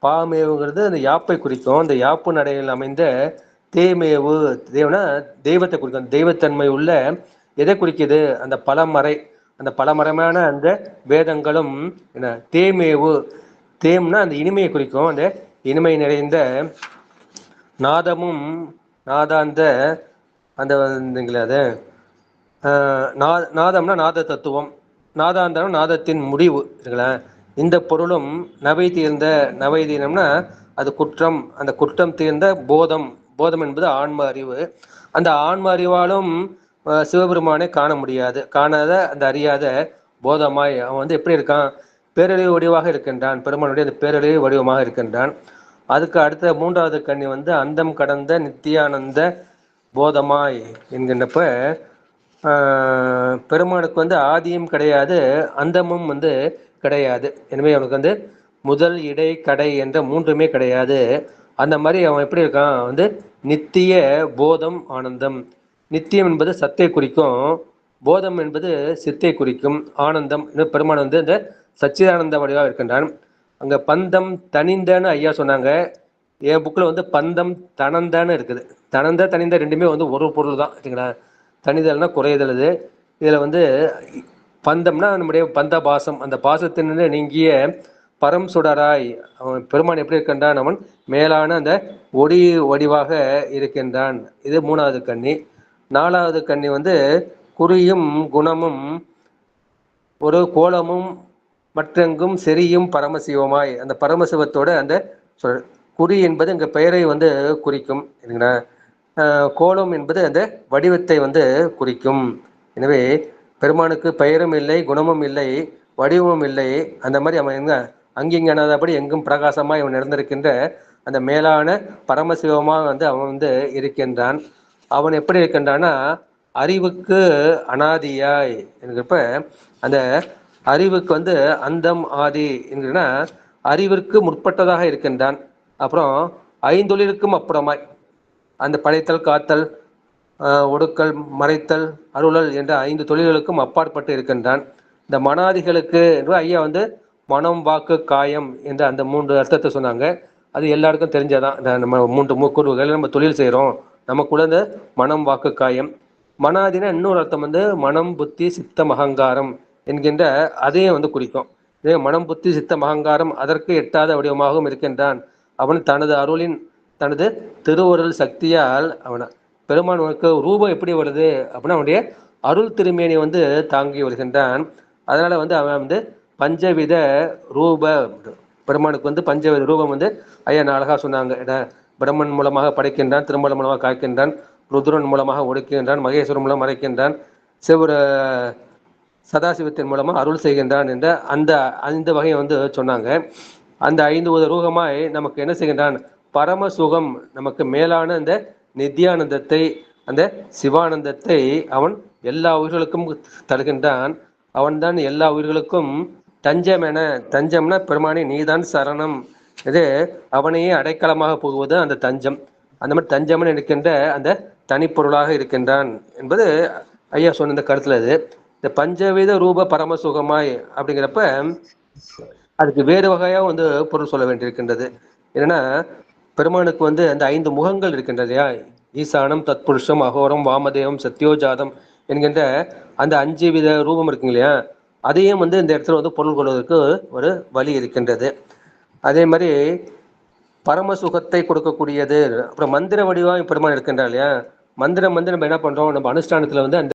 பாமேவுங்கிறது அந்த யாப்பை குறிக்கும். அந்த யாப்பு நடையில் அமைந்த தேமேவு, தேவனா தெய்வத்தை குறிக்கும். தெய்வத்தன்மை உள்ள எதை குறிக்குது? அந்த பலமறை, அந்த பலமரமான அந்த வேதங்களும் என்ன தேமேவு, தேம்னா அந்த இனிமையை குறிக்கும். அந்த இனிமை நிறைந்த நாதமும் நாதாந்த அந்த அது நாதம்னா நாத தத்துவம், நாதாந்தம் நாதத்தின் முடிவு இருக்குங்களா. இந்த பொருளும் நவை தீர்ந்த, நவை தீர்ந்தம்னா அது குற்றம், அந்த குற்றம் தீர்ந்த போதம், போதம் என்பது ஆன்ம அறிவு. அந்த ஆன்ம அறிவாலும் சிவபெருமானை காண முடியாது, காணாத அந்த அறியாத போதமாய் அவன் வந்து எப்படி இருக்கான்? பேரழிவு வடிவாக இருக்கின்றான், பெருமானுடைய அந்த பேரழிவு வடிவமாக இருக்கின்றான். அதுக்கு அடுத்த 3வது கண்ணி வந்து அந்தம் கடந்த நித்தியானந்த போதமாய் என்கின்றப்ப பெருமானுக்கு வந்து ஆதியும் கிடையாது, அந்தமும் வந்து கிடையாது. எனவே அவனுக்கு வந்து முதல் இடை கடை என்ற 3மே கிடையாது. அந்த மாதிரி அவன் எப்படி இருக்கான்? வந்து நித்திய போதம் ஆனந்தம். நித்தியம் என்பது சத்தை குறிக்கும், போதம் என்பது சித்தை குறிக்கும், ஆனந்தம் பெருமான் வந்து இந்த சச்சிதானந்த வடிவாக இருக்கின்றான். அங்க பந்தம் தனிந்தன்னு ஐயா சொன்னாங்க. என் புக்கில் வந்து பந்தம் தனந்தான்னு இருக்குது. தனந்த தனிந்த 2மே வந்து ஒரு பொருள் தான் சரிங்களா. தனிதல்னா குறைதல். இதில் வந்து பந்தம்னா நம்முடைய பந்த பாசம், அந்த பாசத்தினின்று நீங்கிய பரம் சுடராய் அவன் பெருமான் எப்படி இருக்கின்றான்? அவன் மேலான அந்த ஒளி வடிவாக இருக்கின்றான். இது 3வது கண்ணி. 4வது கண்ணி வந்து குறியும் குணமும் ஒரு கோலமும் மற்றெங்கும் செரியும் பரமசிவமாய், அந்த பரமசிவத்தோட அந்த குறி என்பது இங்க பெயரை வந்து குறிக்கும். கோலம் என்பது அந்த வடிவத்தை வந்து குறிக்கும். எனவே பெருமானுக்கு பெயரும் இல்லை, குணமும் இல்லை, வடிவமும் இல்லை. அந்த மாதிரி அவன் எங்க அங்கிங்கனாதபடி எங்கும் பிரகாசமாய் அவன் நடந்திருக்கின்ற அந்த மேலான பரமசிவமாக வந்து அவன் வந்து இருக்கின்றான். அவன் எப்படி இருக்கின்றான்னா அறிவுக்கு அனாதியாய் என்கிறப்ப அந்த அறிவுக்கு வந்து அந்தம் ஆதி என்கிறனா அறிவிற்கு முற்பட்டதாக இருக்கின்றான். அப்புறம் ஐந்தொழிலுக்கும் அப்புறமாய் அந்த படைத்தல், காத்தல், ஒடுக்கல், மறைத்தல், அருளல் என்ற 5 தொழில்களுக்கும் அப்பாற்பட்டு இருக்கின்றான். இந்த மனாதிகளுக்கு ஐயா வந்து மனம், வாக்கு, காயம் என்ற அந்த 3 அர்த்தத்தை சொன்னாங்க. அது எல்லாருக்கும் தெரிஞ்சதான். நம்ம 3 முக்கூறுகள் நம்ம தொழில் செய்கிறோம், நமக்குள்ள இந்த மனம், வாக்கு, காயம். மனாதினா இன்னொரு அர்த்தம் வந்து மனம், புத்தி, சித்தம், அகங்காரம் என்கின்ற அதையும் வந்து குறிக்கும். இதே மனம், புத்தி, சித்தம், அகங்காரம் அதற்கு எட்டாத வடிவமாகவும் இருக்கின்றான். அவன் தனது அருளின், தனது திருவருள் சக்தியால் அவனை பெருமானுக்கு ரூபம் எப்படி வருது அப்படின்னா அவனுடைய அருள் திருமேனி வந்து தாங்கி வருகின்றான். அதனால வந்து அவன் வந்து பஞ்சவித ரூப, பெருமானுக்கு வந்து பஞ்சவித ரூபம் வந்து ஐயா அழகா சொன்னாங்க. பிரம்மன் மூலமாக படைக்கின்றான், திருமலை மூலமாக காய்க்கின்றான், ருத்ரன் மூலமாக ஒடுக்கின்றான், மகேஸ்வரன் மூலம் மறைக்கின்றான், சிவர சதாசிவத்தின் மூலமாக அருள் செய்கின்றான் என்ற அந்த 5 வகையை வந்து சொன்னாங்க. அந்த 5 ரூபமாய் நமக்கு என்ன செய்கின்றான்? பரம சுகம், நமக்கு மேலான அந்த நித்தியானந்தத்தை, அந்த சிவானந்தத்தை அவன் எல்லா உயிர்களுக்கும் தருகின்றான். அவன்தான் எல்லா உயிர்களுக்கும் தஞ்சம் என, தஞ்சம்னா பெருமானே நீதான் சரணம், இது அவனையே அடைக்கலமாக போகுவது அந்த தஞ்சம். அந்த மாதிரி தஞ்சம்னு இருக்கின்ற அந்த தனிப்பொருளாக இருக்கின்றான் என்பது ஐயா சொன்ன இந்த கருத்துல. இது இந்த பஞ்சவித ரூப பரமசுகமாய் அப்படிங்கிறப்ப அதுக்கு வேறு வகையாக வந்து பொருள் சொல்ல வேண்டியிருக்கின்றது. என்னன்னா பெருமானுக்கு வந்து அந்த 5 முகங்கள் இருக்கின்றதையா, ஈசானம், தத்புருஷம், அகோரம், வாமதேவம், சத்யோஜாதம் என்கின்ற அந்த 5 வித ரூபம் இருக்குங்க இல்லையா, அதையும் வந்து இந்த இடத்துல வந்து பொருள் கொள்வதற்கு ஒரு வழி இருக்கின்றது. அதே மாதிரி பரம சுகத்தை கொடுக்கக்கூடியது. அப்புறம் மந்திர வடிவாக பெருமான் இருக்கின்றா இல்லையா, மந்திரம் வந்து நம்ம என்ன பண்றோம், நம்ம அனுஷ்டானத்துல வந்து அந்த